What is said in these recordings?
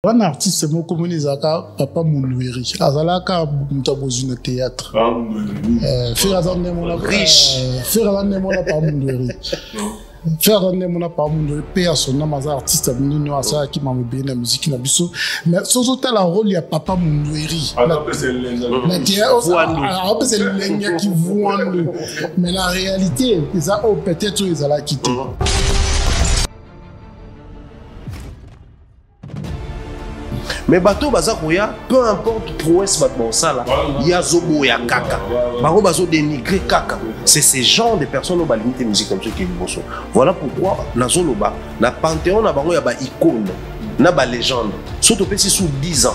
Un artiste moko moni ezaka Papa Mundweri azalaka mutu abozwi na théâtre faire azande mona riche faire azande mona Papa Mundweri faire azande mona Papa Mundweri pe asona maza artiste minino asa ki mambe na musique na biso mais sozo tala rôle ya Papa Mundweri c'est lenga qui voit mais la réalité ça peut-être ils allaient quitter. Mais bateau bazakoya, peu importe prouesse battement ça là, il y a zobo ya kaka. Baro bazo dénigrer kaka. C'est ces genres de personnes qui ont limité musique comme ça qui vivent. Voilà pourquoi na zoloba, na panthéon na bango ya ba icône, na ba légende. Surtout si sous 10 ans,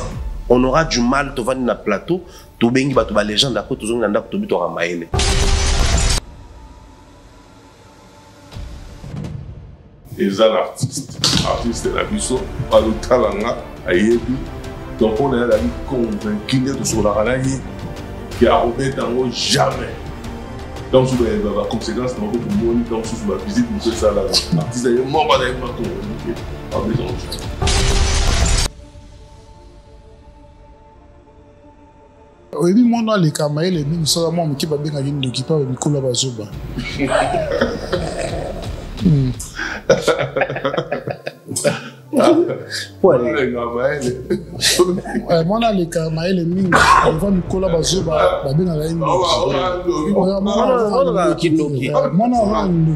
on aura du mal to vendre na plateau, to bengi bato ba légende après to zonga ndako to bito ramaele. Et ça l'artiste la biso, pas le talent. Donc on est convaincu de ce qu'on qui a remis dans jamais. Donc sur la conséquence, dans votre monde, donc sur la visite, nous faisons ça là. L'artiste est mort pas d'ailleurs pas convaincu. Oui, moi dans les camarades, les mines sont moi qui va bien aller nous occuper avec Nicolas Bazoba. Moi dans les camarades, les mines, on va Nicolas Bazoba, va bien aller nous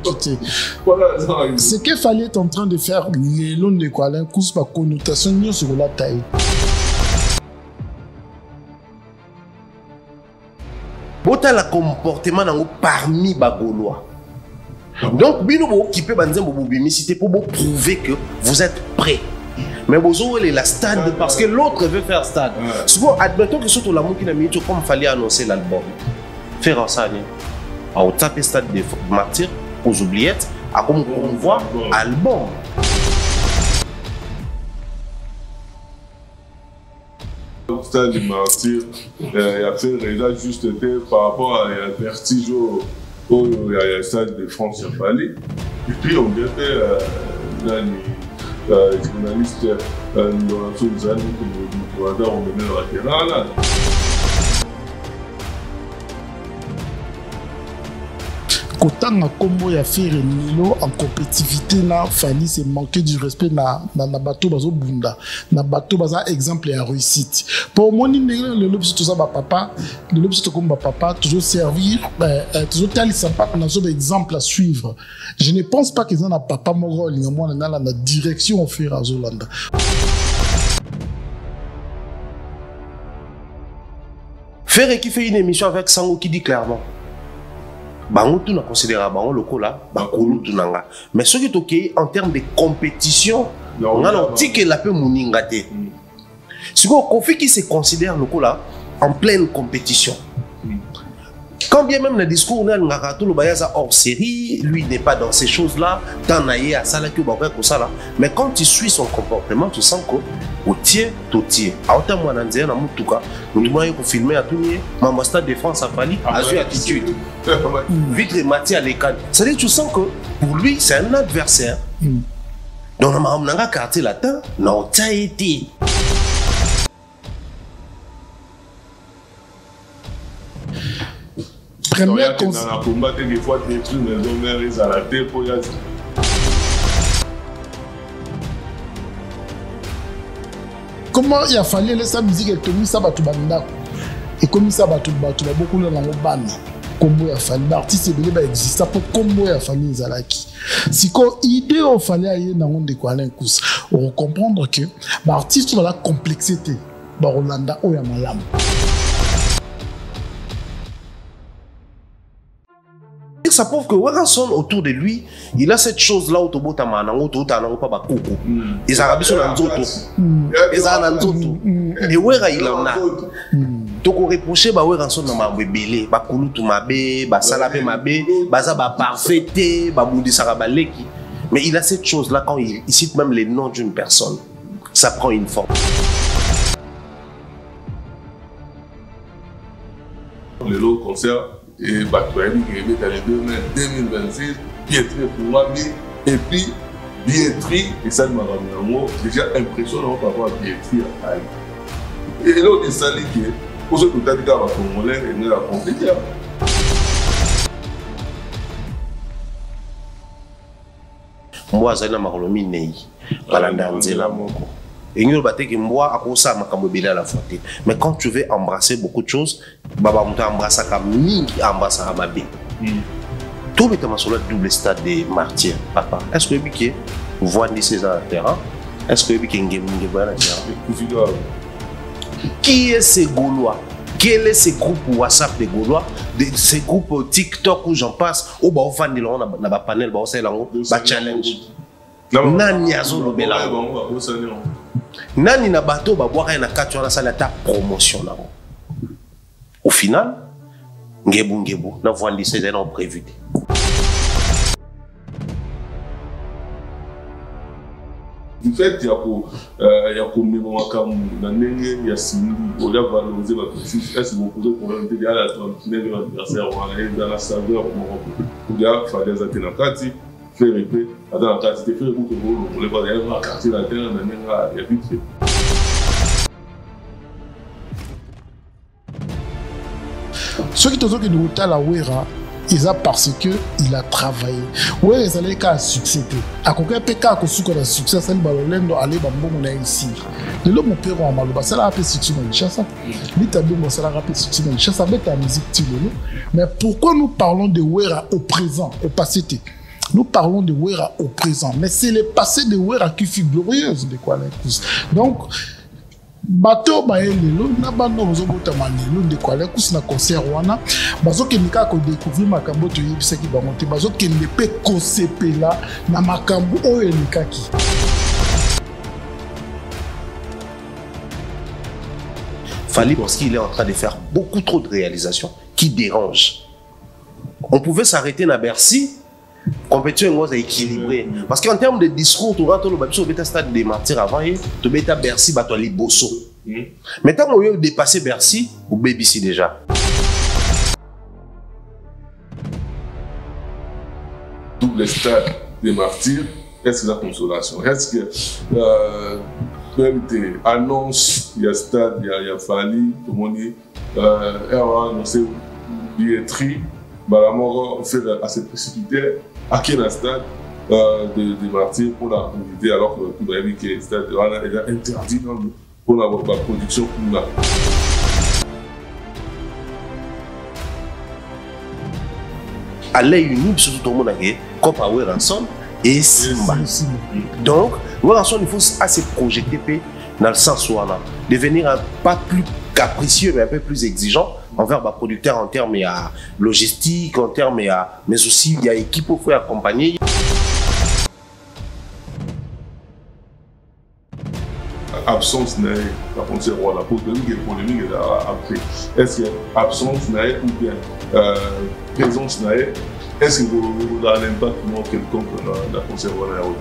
occuper. Ce qu'il fallait être en train de faire, les longs de quoi, un coup par connotation sur la taille. Bota la comportement parmi Bagolois. Donc, bino bo occupé banzembo bobimicité pour vous prouver que vous êtes prêts. Mais vous aurez la stade parce que l'autre veut faire stade. Souvent, admettons que surtout l'amour qui n'a mis comme il fallait annoncer l'album. Faire en ça, au taper stade des martyrs, aux oubliettes, à comme on voit album. Stade des martyrs, il a fait déjà juste par rapport à Vertige au stade de France à Paris. Et puis on vient faire les journalistes dans la zone Zani qui nous ont emmené dans la terrain. Kotanga kombo ya faire Nilo en compétitivité na fali c'est manquer du respect na bateau bazo bunda na bateau baza exemple ya réussite pour moi ni le lobby tout ça ba papa le lobby tout comme ba papa toujours servir toujours tel sympa na zo exemple à suivre. Je ne pense pas qu'ils ont un papa moro lingamwa na la direction au faire à Zolanda. Faire qui fait une émission avec Sango qui dit clairement bango tout na considéra bango loko là bakulu tunanga mais ce qui est OK en termes de compétition on a dit que la peu muninga té ce Kofi qui se considère loko là en pleine compétition quand bien même le discours on a ngaka tout le bayaza hors série lui n'est pas dans ces choses là tant naïe à ça là que ba ko ça là mais quand tu suis son comportement tu sens que au tiers à autant moi nanzé na mutuka nous moyen pour filmer à tout nier maman stade de France a fallu a eu attitude vitre Mathieu à l'écran ça dit tu sens que pour lui c'est un adversaire donc on m'a nanga quartier latin non ça été première combat des fois détruire les hommes à la tête pour y aller. Comment il a fallu laisser la musique et comme ça batubanda et comme ça batuba beaucoup dans la bande combo il a fallu l'artiste belé ba existe pour combo il a fallu zalaki si ko idée au fallait aller dans monde de quoi un coup on comprendre que l'artiste va la complexité ba Rolanda o ya malamu. Ça prouve que Warason autour de lui, il a cette chose là autour de Manango, autour de Manango, pas Bakoko. Ils arabes sont dans Zoto. Ils sont dans Zoto. Et Wera il en a. Donc on reproche bah Warason dans ma bébélé, Bakulu tout ma bé, Basalape ma bé, Baza ba parfaité, Baboudi Sarabaleki. Mais il a cette chose là quand il cite même les noms d'une personne, ça prend une forme. Les autres concerts. Et Batouani qui est dans les 2026, piétré pour moi, et puis billetterie et ça m'a ramené déjà impressionnant par rapport à la billetterie à Haïti. Et là, on est salé qui est pour ce que tu as dit à la Congolais et nous la compliqué. Moi, j'ai un marlomi nei, balanda nzela moko. Et nous, moi, à cause ça, ma à la fois. Mais quand tu veux embrasser beaucoup de choses, baba on t'embrasse comme mingi embrasse à ma bé. Tout est sur le double stade des martyrs, papa. Est-ce que vous voyez ces terrain? Est-ce que vous voyez terrain? Qui est ces Gaulois? Quel est ce groupe WhatsApp des Gaulois? Ces groupes TikTok où j'en passe, où on va faire panel, on va challenge. Nani azolo bela. Nani na bateau ba boire na katu na sala ta promotion là. Au final, ngebu na vandi ces ans prévu. Du fait, il y a comme dans il y a Simili, on a valorisé ma petite. Est-ce que vous pouvez prendre des gars à la 39e anniversaire, on a dans la saveur, on a fait des atténuations, faire épée, dans la quantité, faire beaucoup de boulot, on les va d'ailleurs à quartier la terre, il y a vite fait. Ceux qui te disent que nous avons la Ouera, ils ont parce qu'il a travaillé. Oui, ils allaient qu'à succès. À côté de cas que succès, succès, c'est le ballon aller bambou ici. Le l'homme père en malouba, ça l'a appelé succès dans le chasse. L'Italie, ça l'a rappelé succès dans le chasse avec la musique Tilolo. Mais pourquoi nous parlons de Ouera au présent, au passé? Nous parlons de Ouera au présent, mais c'est le passé de Ouera qui fut glorieuse de quoi donc. Bateau baelelo na bando bozobota manelo de quoi les coups na concert wana bazokendika ko découvrir makambo to yebisaki bamonte bazokende pe kosepela na makambo oyo elikaki. Fally parce qu'il est en train de faire beaucoup trop de réalisations qui dérangent. On pouvait s'arrêter à Bercy. Compétition est équilibrée. Parce qu'en termes de discours, tu rentres au stade des martyrs avant, tu es à Bercy, tu es à Bosso. Mais quand on a dépassé Bercy, ou BBC déjà. Double stade des martyrs, est-ce que la consolation? Est-ce que annonce, il y a stade, il y a Fally, tout le monde dit, on a annoncé billetterie, la mort fait assez précipité. À quel stade de martyrs pour la communauté alors que tout le monde dit que le stade est déjà interdit pour la production communale. À l'œil unique, surtout tout le monde a comme à Weranson et Simba. Donc, Weranson, il faut assez projeter dans le sens où on a devenir pas plus capricieux mais un peu plus exigeant envers les producteurs en termes de logistique, en termes mais aussi il y a équipe pour accompagner. Absence n'est pas pensé à la polémique est après. Est-ce que absence n'est ou bien présence n'est? Est-ce que vous avez un impact quelconque dans la conservation?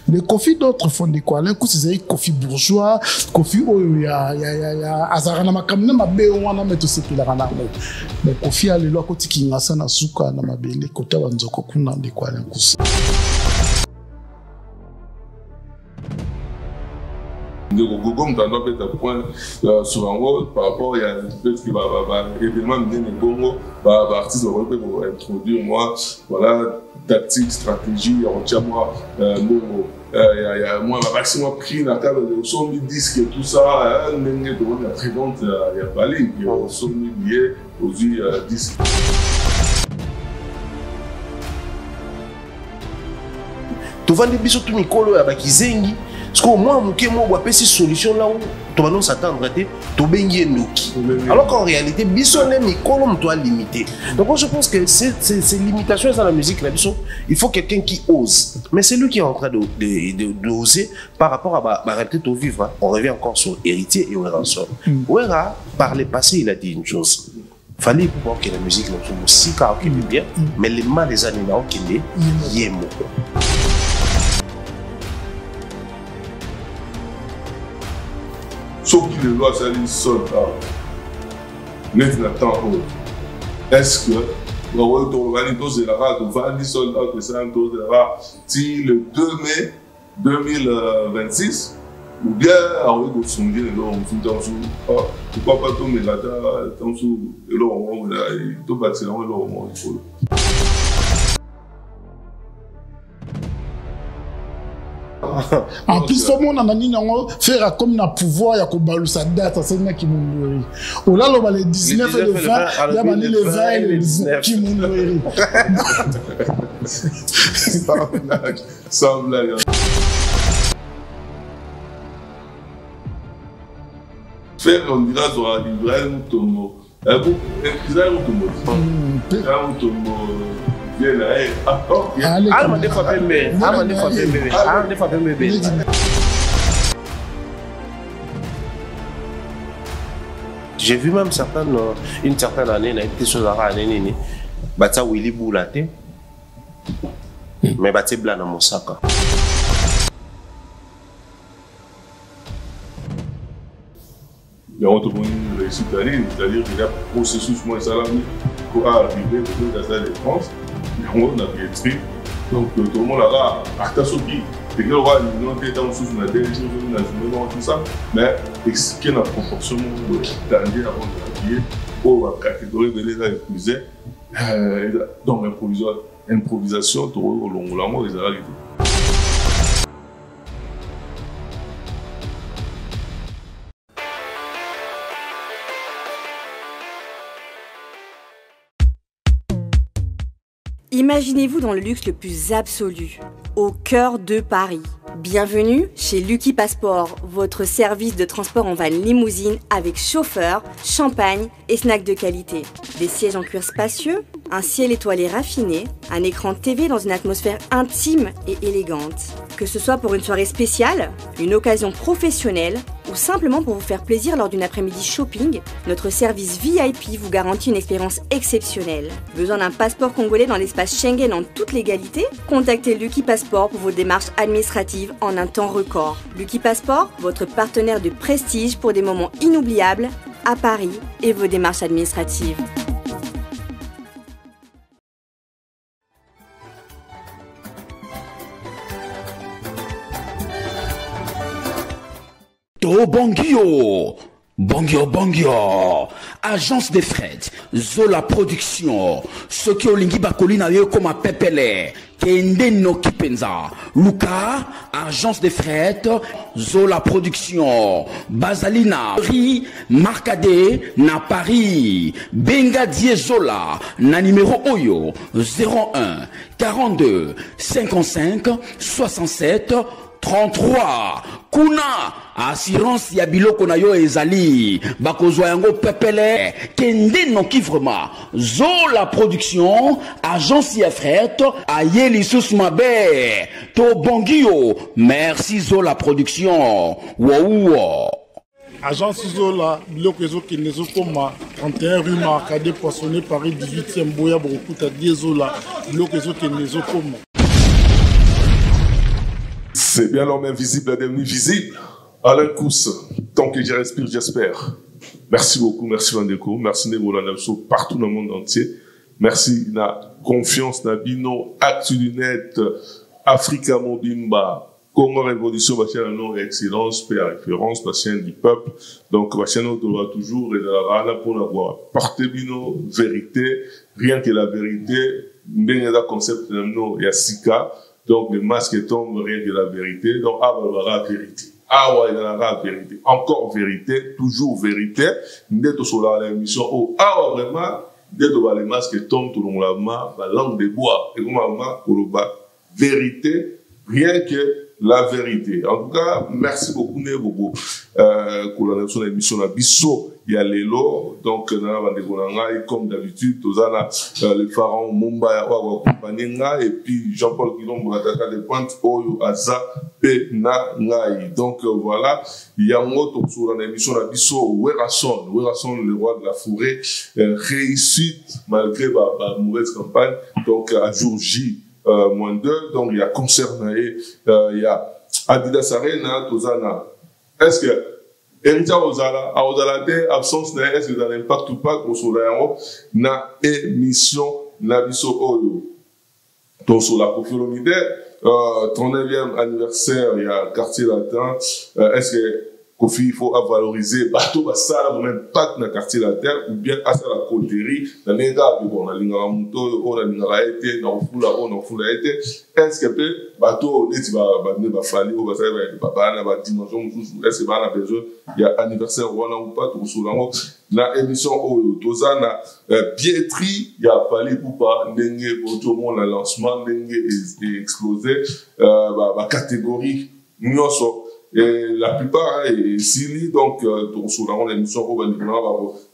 Les Kofi d'autres font des quoi? Les Kofi bourgeois, Kofi Azarana Makamna Mabe wana meto sepila na mo. Mais Kofi a le loko tikinga na suka na mabele kota wanzoko kuna de quoi l'enkusi. Comme tu as fait un point sur un rôle par rapport à peut-être qu'il va évidemment mener les Congo, artiste va introduire moi, voilà, tactique, stratégie, on tient moi, moi, maximum pris dans le cadre de son disque et tout ça, il y a très vente, il y a pas libre, il y a son billet, aujourd'hui, disque. Tu vas dire bisous tout Mikolo avec Izengi. Parce qu'au moins, on a une solution là où tu vas s'attendre à te alors qu'en réalité, Bissonné Mikolo doit limiter. Donc, moi, je pense que ces limitations dans la musique, il faut quelqu'un qui ose. Mais c'est lui qui est en train d'oser par rapport à la réalité de vivre. Hein. On revient encore sur Héritier et Weranson. Ouera, par le passé, il a dit une chose. Il fallait pouvoir que la musique soit aussi bien, mais les mains des animaux qui les yémo. Sauf que les lois, ça dit sol. N'est-ce pas tant haut. est-ce que si le 2 mai 2026 ou bien pourquoi pas tout mais là en plus tout le monde a dit faire comme na pouvoir ya ko balusa date c'est na ki munuri o là le 19 et le 20 il y a le 20 et le 19 qui munuri sans blague. Faire on dira sur la librairie ou tomo j'ai vu même une certaine année, il a été sur la année, Bata Willy Boulate, mais Bata Blana Mosaka. Mais on te donne une réussite d'année, c'est-à-dire qu'il y a un processus moins salami pour arriver au Casa de France, mais on a bien. Donc tout le monde a Artasoki. C'est que le roi est dans le sous la télévision, tout ça, mais expliquer la proportion de danger avant de l'habiller pour la catégorie de l'état épuisé. Donc improvisation, tout au long de la mort des réalités. Imaginez-vous dans le luxe le plus absolu, au cœur de Paris. Bienvenue chez Lucky Passport, votre service de transport en van limousine avec chauffeur, champagne et snacks de qualité. Des sièges en cuir spacieux, un ciel étoilé raffiné, un écran TV dans une atmosphère intime et élégante. Que ce soit pour une soirée spéciale, une occasion professionnelle ou simplement pour vous faire plaisir lors d'une après-midi shopping, notre service VIP vous garantit une expérience exceptionnelle. Besoin d'un passeport congolais dans l'espace Schengen en toute légalité? Contactez Lucky Passport pour vos démarches administratives en un temps record. Lucky Passport, votre partenaire de prestige pour des moments inoubliables à Paris et vos démarches administratives. To Bongio, Bongio, agence de fret, Zola Production, Soki Olingi Bakolina yo comme Pepele, Kende no Kipenza, Luka, agence de fret, Zola Production, Basalina, Ri, Marcade, na Paris, Benga Zola, na numéro Oyo, 01 42 55 67 33. Kuna assurance ya biloko na yo ezali bakozwa yango pepele kende no kivrema Zola Production agence ya fret ayeli sus mabe to Bongio merci Zola Production wow. Agence Zola, biloko ezokende ezokoma 31 rue Marcade Poissonné Paris 18e Boya Brokuta Zola, biloko ezokende ezokoma. C'est bien l'homme invisible devenu visible. Alain Kous, tant que je respire, j'espère. Merci beaucoup, merci Vandeko, merci Nebola Nabso, partout dans le monde entier. Merci na confiance na bino, Actu du Net, Africa Mobimba, Congo Révolution, Bachien non excellence, paix à référence, Bachien du peuple. Donc Bachien doit toujours et là pour avoir porté bino vérité, rien que la vérité, bien concept no Yassika. Donc, le masque tombe, rien que la vérité. Donc, la vérité. La vérité. Encore vérité, toujours vérité. Dès que sur la émission, vraiment, dès que les masques tombent, tout le monde la langue de bois. Et comment, vérité, rien que la vérité. En tout cas, merci beaucoup, Nebobo, pour la émission de Bisso. Il y a Lélo, donc, comme d'habitude, le pharaon Mumba, et puis Jean-Paul Guillaume, Borataka de Pointe, Oyo, Aza, Pena, Ngai. Donc, voilà, il y a un autre sur l'émission de Bisso, Werason, le roi de la forêt, réussite, malgré ma mauvaise campagne, donc, à jour J, -2, donc, il y a concerné, il y a Adidas Arena, Tozana. Est-ce que Héritier Ozala, absence est-ce que ça n'impacte pas na émission Nabiso Oyo. Donc sur la Kofi 39e anniversaire, il y a quartier latin. Est-ce que Kofi, il faut valoriser bateau ça a un impact dans le quartier latin ou bien à ça la côterie dans les gars on a l'ingaramuto on a l'ingaraité dans le foula été est-ce que peut bateau est va falloir ou va ça va dimension est-ce que va a besoin il y a anniversaire ou pas tout sur la émission Tozana Pietri il y a fallu pour pas n'engue pour tout le monde le lancement n'engue est explosé la catégorie nous et la plupart est Sili, donc, sur l'émission, on va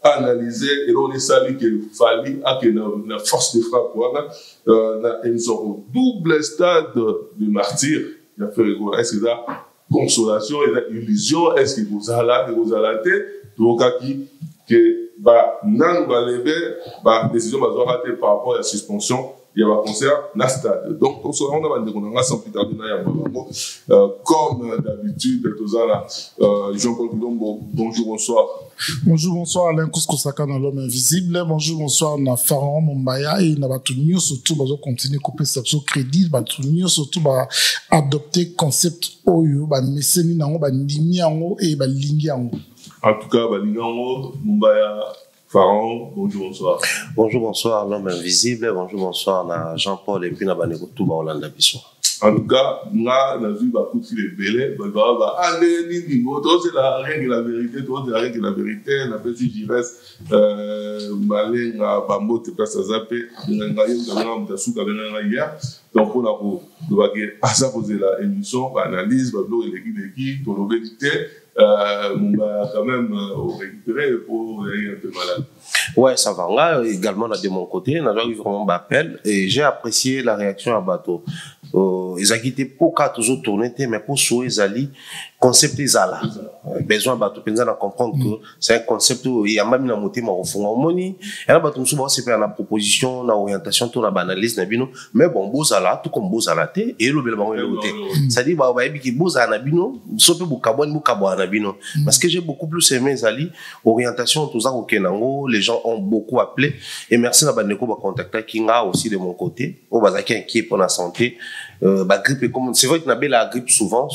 analyser, et là, on est sali qu'il fallait, que la force de frappe, la émission double stade de martyr, il a fait rigoler, est-ce que ça, consolation, et illusion, est-ce que vous allez, donc, que, nan, décision, rater par rapport à la suspension, il y a un concert dans le stade. Donc, on a sans plus tarder, comme d'habitude, Jean-Paul Bilombo, bonjour, bonsoir. Bonjour, bonsoir, Alain Kouskosaka dans l'homme invisible. Bonjour, bonsoir, na Pharaon Mombaya et na Batunio, surtout, bah, continuer à couper ce crédit, Batunio, surtout, bah, adopter concept Oyo, bah, Messeni Nango, bah, Nimiango et bah, Lingiango. En tout cas, bah, Lingiango, Mombaya, Pharaon, bonjour, bonsoir. Bonjour, bonsoir, l'homme invisible. Bonjour, bonsoir, na Jean-Paul et puis na Baneko Touba Hollande Bissoir. En tout cas, on a vu beaucoup de bélés, c'est la règle la vérité, c'est la règle la vérité, on a fait si j'y reste, malin, bambo, te place à zapper, donc on a poser la émission, analyse, les vérité, on va quand même récupérer pour aller un peu malade. Ouais, ça va. Là, également, de mon côté, on a eu vraiment d'appel et j'ai apprécié la réaction à bateau. Ils ont quitté pour qu'à toujours tourner, mais pour souhaiter Zali, concept est là. Besoin bateau, pensant à comprendre que c'est un concept où il y a même une montée, mais au fond, on moni. Et là, bateau, souvent, c'est faire la proposition, la orientation, tout la banalise, mais bon, Bozala, tout comme Bozala, et le bel bango, c'est-à-dire, bah, ouais, qui Bozala, Nabino, sauf que Boukabouane, Nabino. Parce que j'ai beaucoup plus aimé Zali, orientation, tout ça, au Kenango, les gens ont beaucoup appelé. Et merci à Baneko, bah, contacter Kinga aussi de mon côté. Au Bazaki inquiet pour la santé. Bah, grippe, c'est vrai que n'a la grippe souvent,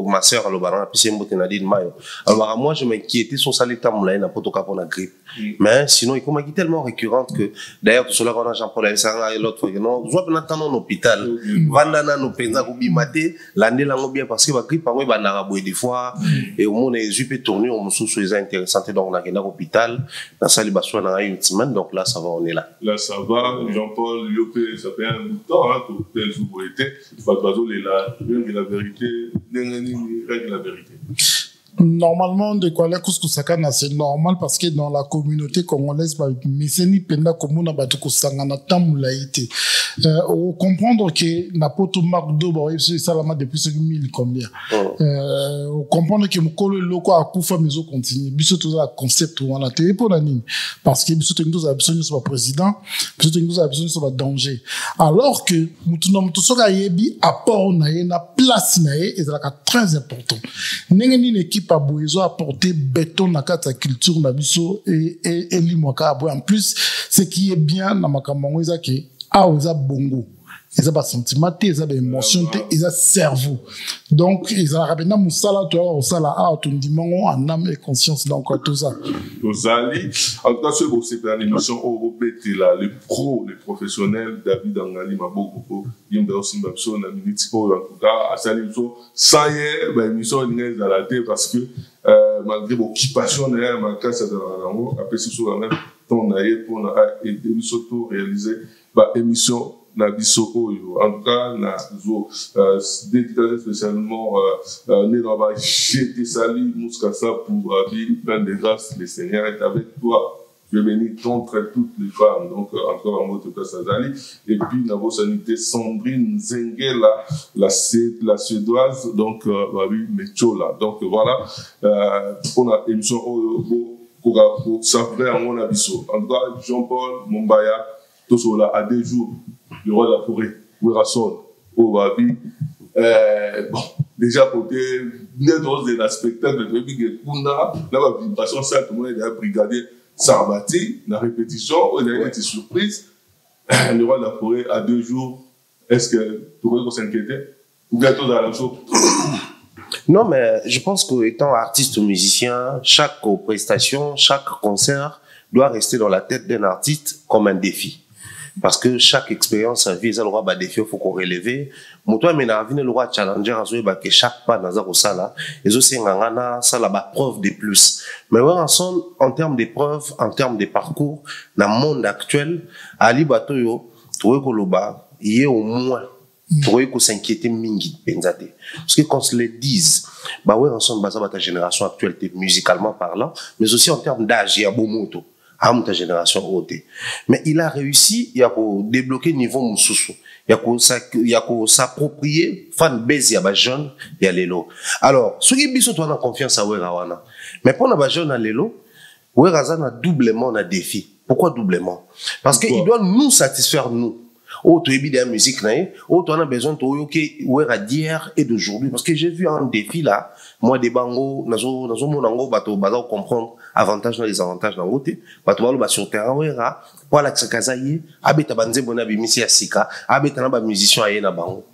ma sœur, alors, bah, puis c'est un dit mayo. Alors, moi, je m'inquiétais sur ça, l'état, moulin, n'a pas tout cas pour la grippe. Mais sinon, il est tellement récurrente que, d'ailleurs, tout cela, on a Jean-Paul, et l'autre fois, non, je vois que nous en hôpital. Vandana, nous pensons qu'on bimate, l'année, là, bien, parce que la grippe, par exemple, bah, des fois, et au monde, les UP tournés, on me sous les intéressants, donc, on a un hôpital, dans sa libération, on a une semaine, donc là, ça va, on est là. Là, ça va, Jean-Paul, Liopé, ça fait un bout de temps, hein, tout tel souveraineté. La vérité, la vérité. Normalement, de quoi la Kouskosaka, c'est normal parce que dans la communauté congolaise, Messeni Penda Komuna Batukosangana Tamulaïté. On comprendre que Napoto Mark Dobo, c'est Salama depuis 5000 combien. On comprendre que Mokolo Loko a Koufa Meso continue. Biso tout ça concept ou on a télé pour la ligne. Parce que Biso Tengo a besoin de son président, Biso Tengo a besoin de son danger. Alors que Moutouna Moutosoka Yebi apport nae, na place nae, et c'est très important. N'engeni une équipe a besoin apporter béton na kata culture na biso et limwaka en plus ce qui est bien na makamango eza ke aoza bongo eza ba sentiment eza ba émotion eza cerveau donc eza rabena musala to osala a to ndimango en âme et conscience donc tout ça Tozali en tout cas c'est une émission européenne là les professionnels David Angali Maboko yimba aussi mbapso na minute en tout cas asali so ça y est ba émission n'est à la télé parce que malgré l'occupation derrière ma classe de la après c'est sur la même ton aïe pour aider nous surtout réaliser ba émission na biso oyo en tout cas na zo dédicace spécialement né dans ba jeter sali Mouskassa pour dire plein de grâce le Seigneur est avec toi. Je bénis contre toutes les femmes. Donc, encore un mot de place à Zali. Et puis, dans vos sanités, Sandrine Zengela, la suédoise, donc, oui, Mechola. Donc, voilà, on a émission pour savourer en mon abisso. En tout cas, Jean-Paul Mombaya, tout cela, à 2 jours, le roi de la forêt, Werason, au Babi. Bon, déjà côté dans un spectacle de Big Kunda, là, la vibration, ça, tout le monde est brigadier Sarbati, la répétition, on a été surprise. Le roi de la forêt, à 2 jours, est-ce que tout le monde s'inquiétait? Ou bien tout dans la chose? Non, mais je pense qu'étant artiste ou musicien, chaque prestation, chaque concert doit rester dans la tête d'un artiste comme un défi. Parce que chaque expérience vise le roi défi, il faut qu'on relève. Moi, mais le roi challenger que chaque pas dans un sala, et aussi ça la preuve de plus. Mais en termes de preuves, en termes de parcours, dans le monde actuel, Ali Batoyo, trouver que il y a au moins trouver que s'inquiéter mingi benzate. Parce que quand on le dise, bah ouais, ensemble basé ta génération actuelle, musicalement parlant, mais aussi en termes d'âge, il y a beaucoup moto. À ta génération haute. Mais il a réussi, il a débloqué niveau Moussoussou. Il a s'approprier, fan baiser à jeune, il y a l'élo. Alors, ceux qui bisous, toi, confiance à Werawana. Mais pour la jeune à l'élo, Werazan a doublement un défi. Pourquoi doublement? Parce qu'il doit nous satisfaire, nous. Oh, tu es bien de la musique, oh, tu as besoin de d'hier et d'aujourd'hui. Parce que j'ai vu un défi là, moi, des bangos, nazo monango, bato, comprendre avantages et les avantages dans l'autre. Bato, bato, sur terrain, ouera, pour la xakazaye, abeta banze bona bimisi asika, abeta na ba musicien aye na bango.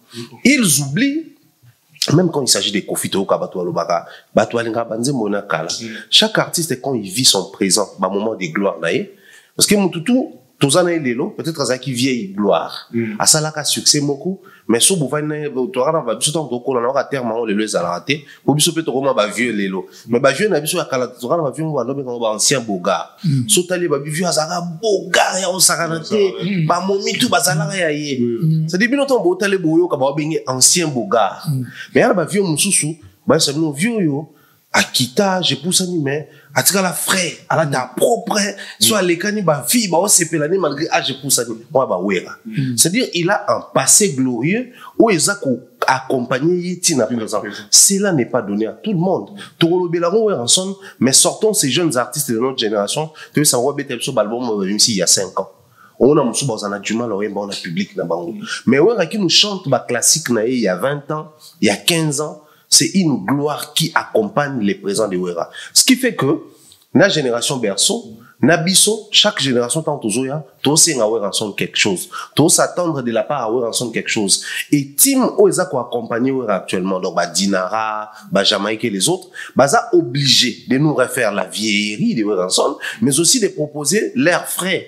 Ils oublient, même quand il s'agit des confiteurs, bato alobaka, bato alinga banze mona kala. Chaque artiste, quand il vit son présent, ba moment de gloire, parce que Moutoutou, tous en est l'élo, peut-être à ça qui vieille gloire. À ça là qu'a succès beaucoup, mais sous bouvane, tu auras dans tout temps qu'on aura terme on les a raté. Pour biso peut roman ba vieux l'élo. Mais ba vieux na biso à kala, tu auras dans vieux on ba ancien boga. Sotali ba vieux azara boga ya on saranate, ba momi tout ba zala ya yé. Ça dit bien longtemps bo tali boyo ka ba bengi ancien boga. Mais ya ba vieux mususu, ba ça nous vieux yo. Akita, je pousse animé, à tika la frais, à la ta propre, soit les cani ba fille, ba on s'épelane malgré je pousse animé, moi ba ouera. C'est-à-dire, il a un passé glorieux où il a accompagné Yitina, par exemple. Cela n'est pas donné à tout le monde. Toro Belaron ensemble, mais sortons ces jeunes artistes de notre génération, tu veux savoir bête sur l'album, même s'il y a 5 ans. On a on a du mal à on a public na bango. Mais ouais, qui nous chante ba classique na il y a 20 ans, il y a 15 ans, c'est une gloire qui accompagne les présents de Wera. Ce qui fait que, la génération berceau, Nabiso, chaque génération tant toujours tous c'est ensemble quelque chose. Tous s'attendre de la part à ensemble quelque chose. Et Tim Oeza qui accompagne actuellement, donc Dinara, Jamaïque et les autres, ça obligé de nous refaire la vieillerie de ensemble, mais aussi de proposer l'air frais,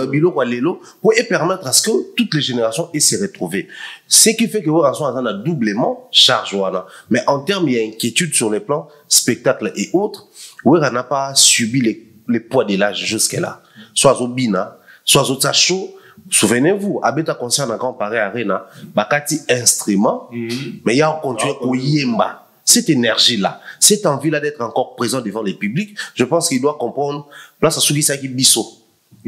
Bilo Walelo, pour permettre à ce que toutes les générations aient se retrouver. Ce qui fait que ensemble a doublement charge. Mais en termes, il y a inquiétude sur les plans spectacle et autres, Wera n'a pas subi les poids de l'âge jusqu'à là. Soit au Bina, soit au Tacho. Souvenez-vous, Abeta concerne un grand pareil Arena, Bakati instrument, mais il y a un continue au Yemba. Cette énergie-là, cette envie-là d'être encore présent devant les publics, je pense qu'il doit comprendre, place à Sougisa qui biso.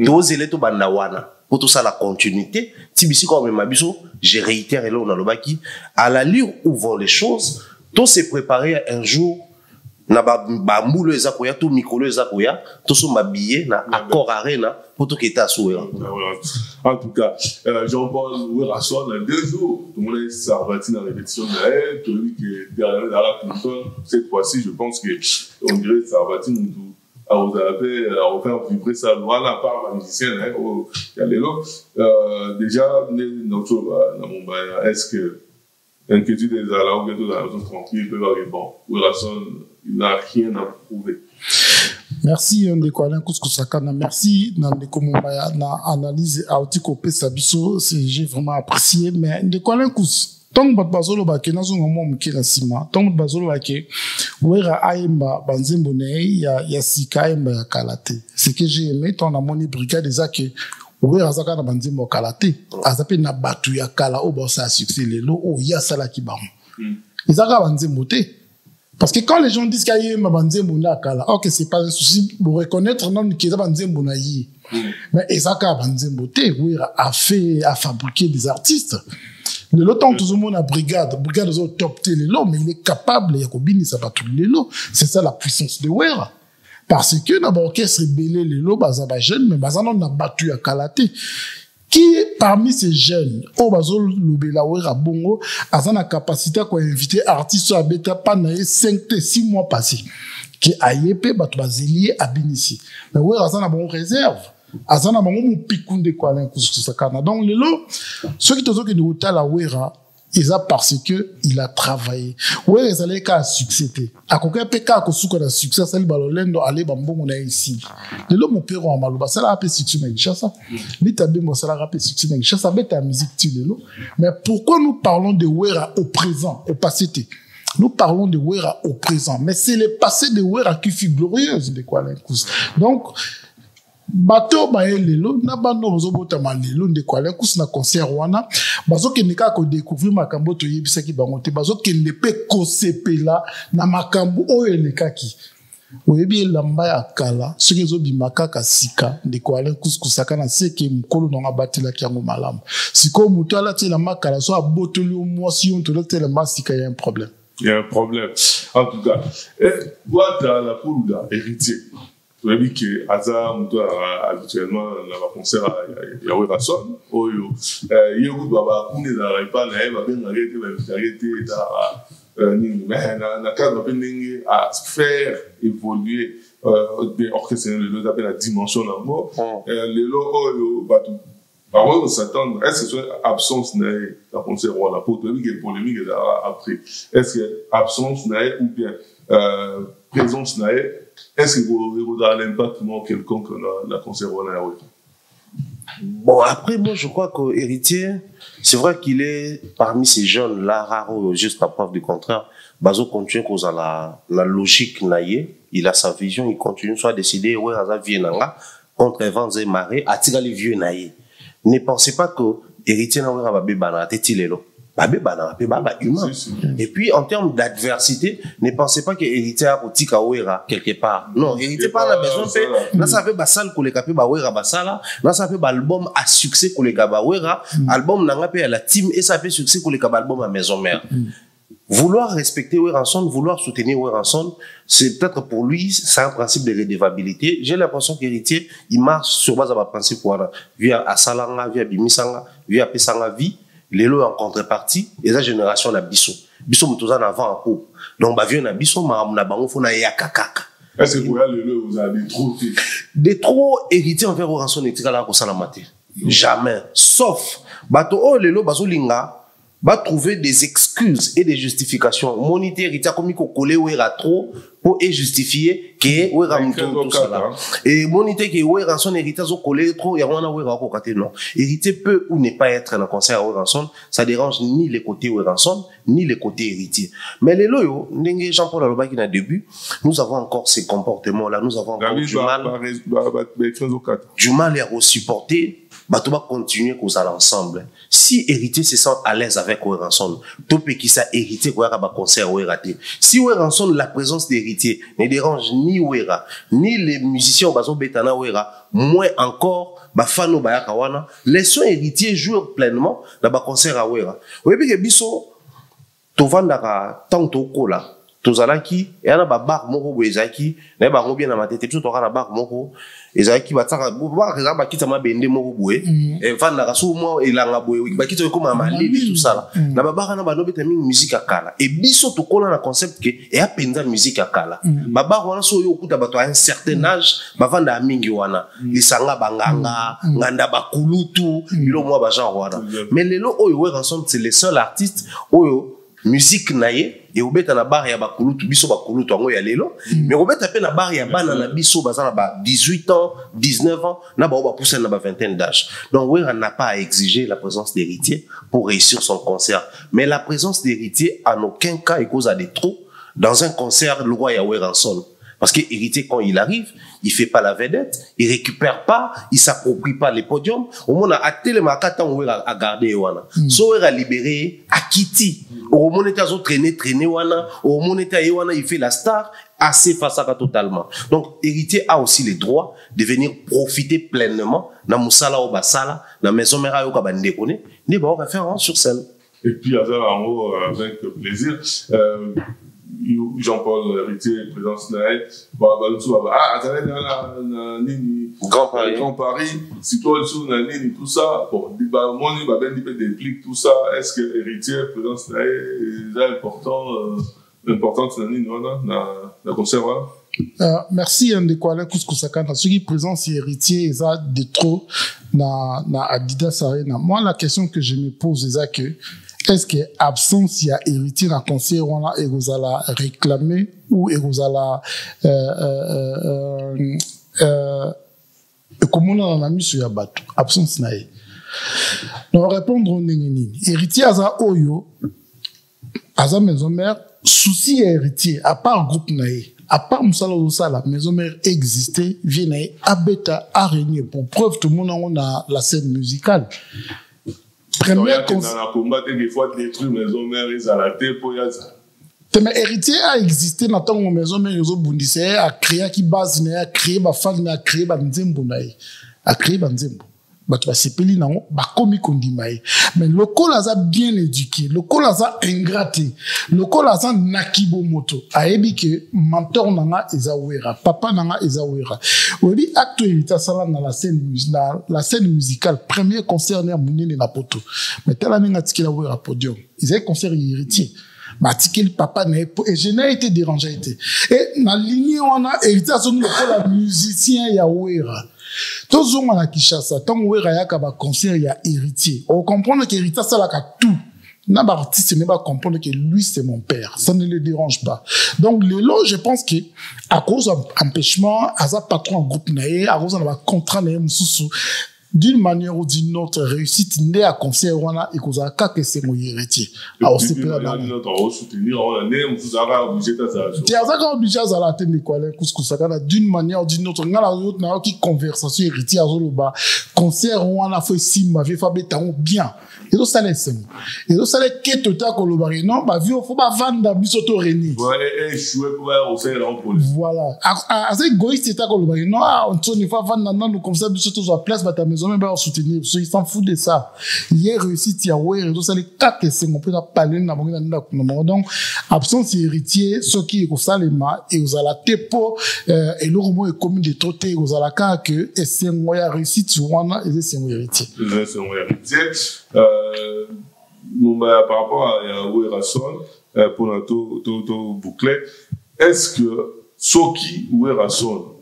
Tous les to bandawana. Pour tout ça, la continuité, Tibisi comme Mabiso, j'ai réitéré là, on a le baki, à l'allure où vont les choses, tout s'est préparé un jour, na ba moulo ezakoya tout micro ezakoya tout so mabillé na accord arena pour tout qui est assuré. En tout cas, Jean-Paul Werasson dans 2 jours, tout le monde est Sarbati dans la répétition de elle, tout lui qui est derrière la console. Cette fois-ci, je pense que on dirait Sarbati nous a offert vibrer ça voilà par la musicienne il y a les lots. Déjà notre est-ce que l'inquiétude des alliés ou bientôt dans la zone tranquille peut arriver bon Werasson il n'a rien à prouver. Merci Ndeko Alain Kouskou-Sakana. Merci Ndeko Mumbaya na analyse autiko pesa biso, j'ai vraiment apprécié. Mais Ndeko Alain Kous, tant que bazolo ba ke nazo ngamo mukela sima, tant que bazolo ba ke wera aimba banzembo ne ya sika aimba ya kalate. Ce que j'ai aimé tant na moni brigade ezake wera zaka na banzembo kalate, azape na batu ya kala o ba sa succès lelo o ya sala ki bam. Ezaka banzembo te. Parce que quand les gens disent qu'il y a un banzembo na kala, ok, c'est pas un souci pour reconnaître non qu'il y a un banzembo na yi. Mais ezaka banzembo te, oui, a fabriqué des artistes. Le temps tout le monde a brigade au top télé mais il est capable il y a combien ça va tout les c'est ça la puissance de Wera. Parce que dans l'orchestre belé les lots bazaba jeune mais bazana on a battu à kalaté. Qui parmi ces jeunes, au bazo lobela wera bongo, a la capacité à inviter artistes à beta pendant 5-6 mois passés. Qui a yépé, bah, tu vas zélier à Binici. Mais ouais, a bon réserve. A bon mon picoun quoi, l'un, donc, les lots, ceux qui te sont que nous la wera, ils a parce que il a travaillé. Ouais, ça allait qu'à succéder. À quoi PK à cause de succès, ça le balolendo aller bambo on est ici. Le lot mon père en malouba, ça la rappelle succès mais ça. Ni tabe mo ça la rappelle succès mais ça bête ta musique tu le lot. Mais pourquoi nous parlons de Wera au présent, au passé? Nous parlons de Wera au présent, mais c'est le passé de Wera qui fut glorieuse de quoi l'incous. Donc bato ba lelo na bano bozo botama lelo de quoi l'incous na concert wana bazo ke nika ko découvrir makambo to yebisa ki bango te bazo ke lepe kosepela na makambo oyo elekaki oyebi lamba ya kala soki ezobimaka kasika de quoi l'incous kusaka na seke mukolo na batela ki yango malamu siko mutu ala tela makala so abotoli o mwasi on to tela masika y a un problème. Il y a un problème. En tout cas, toi, tu as la poule d'héritier. Tu as dit que Hazard, habituellement, dans le concert, il y a un son. Il y a un baba, on n'est pas là, il va bien arrêter, à faire évoluer orchestrer la dimension de l'amour. Les lots, bah ouais, on s'attend. Est-ce que c'est absence n'est dans concert ou la peau? Il y a une polémique après. Est-ce que absence n'est ou bien présence n'est? Est-ce que vous avez l'impact quelconque dans la concert ou la? Bon, après, moi, je crois qu'Héritier, c'est vrai qu'il est parmi ces jeunes-là, rares, juste à preuve du contraire. Bazo continue cause à la logique naïe. Il a sa vision, il continue soit décider, ouais, à sa vie, contre vents et marées, attirer les vieux naïe. Ne pensez pas que héritier n'a pas humain. Et puis, en termes d'adversité, ne pensez pas que héritier a quelque part. Non, héritier pas la maison fait, là, ça fait basal pour les capés, basala, là, ça fait album à succès pour les kabawera, album n'a pas à la team et ça fait succès pour les album à maison mère. Vouloir respecter Weranson, vouloir soutenir Weranson, c'est peut-être pour lui, c'est un principe de redevabilité. J'ai l'impression qu'héritier, il marche sur base de ma principe via Asalanga, via Bimisanga, via Pesanga vie, les lots en contrepartie, et la génération la bisso. Bisso moutouza avant en coup. Donc, bah, vieux na bisso, ma bango fona yakakaka. Est-ce que vous avez des trous? Des trous héritiers envers Weranson et Tigala ko salamate. Jamais. Sauf, bato oh, les lots, bazo linga, va trouver des excuses et des justifications. Monité héritier comme il collé ouera trop pour justifier que ouera tout ça. Et monité que ouera son héritier zo collé trop et on a ouera ko katé non. Héritier peut ou ne pas être dans concert ouera son, ça dérange ni les côtés ouera son ni les côtés héritiers. Mais les loyo, ndenge Jean-Paul Aloba qui n'a début, nous avons encore ces comportements là, nous avons encore du mal à supporter. Bato va continuer qu'on s'en ensemble. Si héritier se sent à l'aise avec Weranson, topé qui ça héritier qu'on a concert ou raté. Si Weranson la présence d'héritier ne dérange ni Wera ni les musiciens bazo betana Wera, moins encore ba fano ba yakawana, laissons héritier jouer pleinement dans ba concert à Wera. Oui bien que biso to vandaka tanto kola. Tozalaki et ana ba bar moko boezaki na ba ngobia na matete biso to kana bar moko ezaki bataka ba reza ba kitama bende moko boe et vanda ka so mo elanga boe ba kitoko ko mama libi tout ça là na ba bar na ba nobeta mingi musique akala et biso to kola na concept ke et apenza musique akala ba bar wana so yo kuta bato à un certain âge ba vanda mingi wana lisanga banganga nganda bakulutu bilo mo ba genre wana mais lelo oyo we ensemble c'est les seuls artistes oyo musique naie et obeta na bar ya bakulutu biso bakulutu ngo ya lelo mais obeta pe na bar ya bana na biso bazana ba 18 ans 19 ans na ba pousser na ba vingtaine d'âge donc Wera n'a pas à exiger la présence d'héritier pour réussir son concert mais la présence d'héritier en aucun cas est cause à des trous dans un concert le roi ya Weranson. Parce que héritier, quand il arrive, il fait pas la vedette, il récupère pas, il s'approprie pas les podiums. Au moins, à télémarquant, on va garder wana. So, on va libérer Akiti. Au moins, on va traîner wana. Au moins, on il fait la star. Assez face à totalement. Donc, héritier a aussi le droit de venir profiter pleinement dans Moussala ou Basala, dans Maison Mera ou Kabandekone, des bons références sur scène. Et puis, avec plaisir. Jean-Paul Héritier, présence Naël, Grand Paris, si toi le tout ça, bon, moi, il déplique tout ça, est-ce que Héritier, présence Naël, est important, dans concert, merci Ndekwale Kousakana. Ceux qui présentent ces héritiers, ils ont de trop na Adidas Arena. Moi, la question que je me pose, c'est que est-ce que absence il y a héritier dans concert on a et vous allez réclamer ou et vous allez comment on a mis sur la bateau absence naïe. Donc répondre au nini héritier aza oyo aza maison mère souci héritier à part groupe naïe. À part Moussala, la maison mère existait, vient à Beta, à régner. Pour preuve, tout le monde a la scène musicale. Première combat, des fois, détruire maison mère, ils ont la tête pour y aller. Mais héritier a existé dans tant que maison mère, ils ont bondissé, a créé qui base, a créé ma femme, a créé ma nzembo, a créé ma nzembo. Bah, tu vas s'épeler non, bah, comme il dit, mais le col a bien éduqué, le col a ingraté, le col a nakibo moto, a ébi que mentor nanga ezawera, papa nanga ezawera. Oui, acte hérita sala dans la scène musicale, premier concert à Mounine na poto. Mais tel année n'a tiki la wera podium. Ils avaient concert héritier. Ma tiki le papa n'a et je n'ai été dérangé. Et dans la lignée on a hérité à son le col musicien ya wera. Tout le monde a Kinshasa, tant que y a concert, il y a héritier. On comprend que héritier, ça là tout. N'a pas artiste ne va comprendre que lui c'est mon père. Ça ne le dérange pas. Donc le lot, je pense que à cause d'empêchement, à ça patron en groupe naïe, à cause d'un contrat naïe moussou, d'une manière ou d'une autre, réussite n'est à concert on a et cause à cas que c'est mon héritier. Alors c'est pas là. D'une manière ou d'une autre, on a la autre n'a qui conversation héritier à Zoloba concert on a fait simba fait fabriquer bien. Et donc ça laisse. Et donc ça laisse que tout à colobari non bah vu faut pas vendre bisoto reni. Voilà. Assez égoïste c'est à colobari non on ne faut pas vendre non comme ça bisoto sur la place bah ta maison même pas soutenir. Ils s'en foutent de ça. Hier réussite il y a ouais et donc ça les quatre c'est on peut parler na bango na donc absence héritier ce qui est comme ça les ma et vous allez tepo et le romo est commun de trotter vous allez cas que et c'est moyen réussite wana et c'est mon héritier. C'est mon héritier. Par rapport à Ouerason, pour notre boucler, est-ce que Soki Ouerason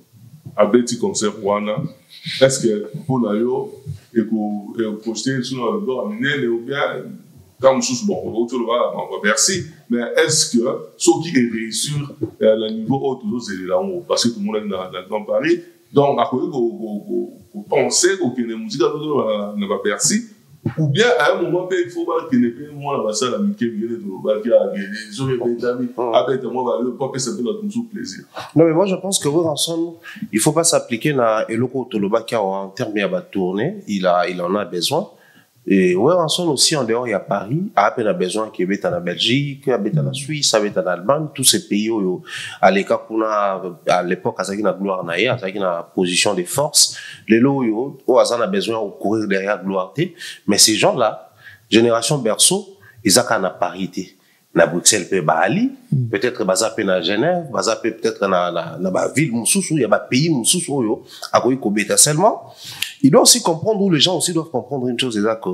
a bêti concert Wana, est-ce que pour Nayo et pour projeter sur le bord ou bien comme sous bon, autour de là, merci, mais est-ce que Soki est réussi à le niveau haut de l'eau là-haut, parce que tout le monde est dans le Grand Paris, donc à quoi vous pensez que les musiques ne va Bercy? Ou bien à un moment il faut voir que les moi la salle amicale vient de l'Oba qui a les autres amis avec moi le papa ça fait notre plaisir. Non mais moi je pense que vous ensemble il faut pas s'appliquer na eloko toloba qui en termes ya ba tourner il en a besoin et ouais ensemble aussi en dehors il y a Paris à peine a besoin qui est en Belgique à en Suisse à en Allemagne tous ces pays où à l'époque à l'époque à ça qui na gloire na à ça qui na position de force les lots où à a besoin de courir derrière gloire mais ces gens là génération berceau ils ont qu'à parité na Bruxelles pe Bali peut-être bazapé na Genève bazapé peut-être na ville moussous il y a ba pays moussous yo à quoi kobeta seulement il doit aussi comprendre où les gens aussi doivent comprendre une chose c'est ça que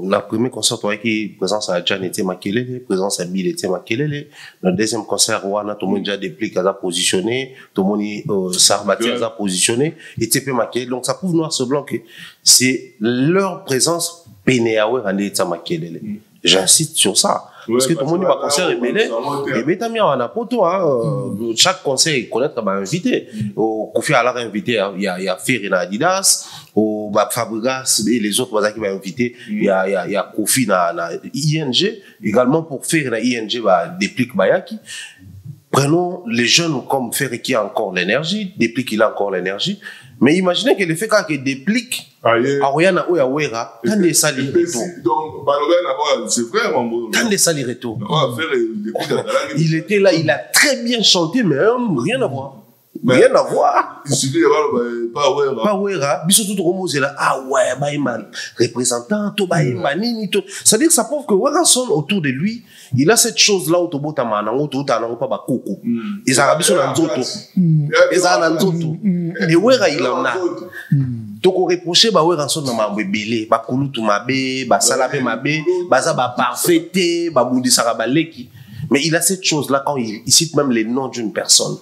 la premier concert qui présence à Jan était Makelele présence à Bill était Makelele le deuxième concert wana tout le monde déjà déplique à positionné tout le monde Sarbati a positionné et TP Makelele donc ça prouve noir sur blanc que c'est leur présence pénéawe rendait ça Makelele j'insiste sur ça. Parce que tout le monde va concert et mêlé. Et bien, t'as mis en apoto, chaque concert, il connaît comme invité. Au Kofi Allar invité, il y a Ferina Adidas, au Fabregas et les autres qui vont inviter, il y a Kofi na ING, également pour faire na ING, déplique Bayaki. Prenons les jeunes comme Ferry qui a encore l'énergie, déplique il a encore l'énergie. Mais imaginez que le fait qu'il déplique, Ariana Ouya tant de sali retour. Donc, c'est vrai, tant de sali retour. Il était là, il a très bien chanté, mais rien à voir. rien à voir. Il suffit de voir pas Wera biso tout comme là ah ouais bah il représentant to bah il nini to c'est-à-dire que ça prouve que Weranson autour de lui il a cette chose là autour bota manango tout tanango pas ba koko ils arabiso na nzoto ils a na nzoto et Wera il en a donc on reproche ba Weranson na mambo ebele ba kulutu mabe ba sala pe mabe baza ba parfaité ba bundisa ba leki mais il a cette chose là quand il cite même les noms d'une personne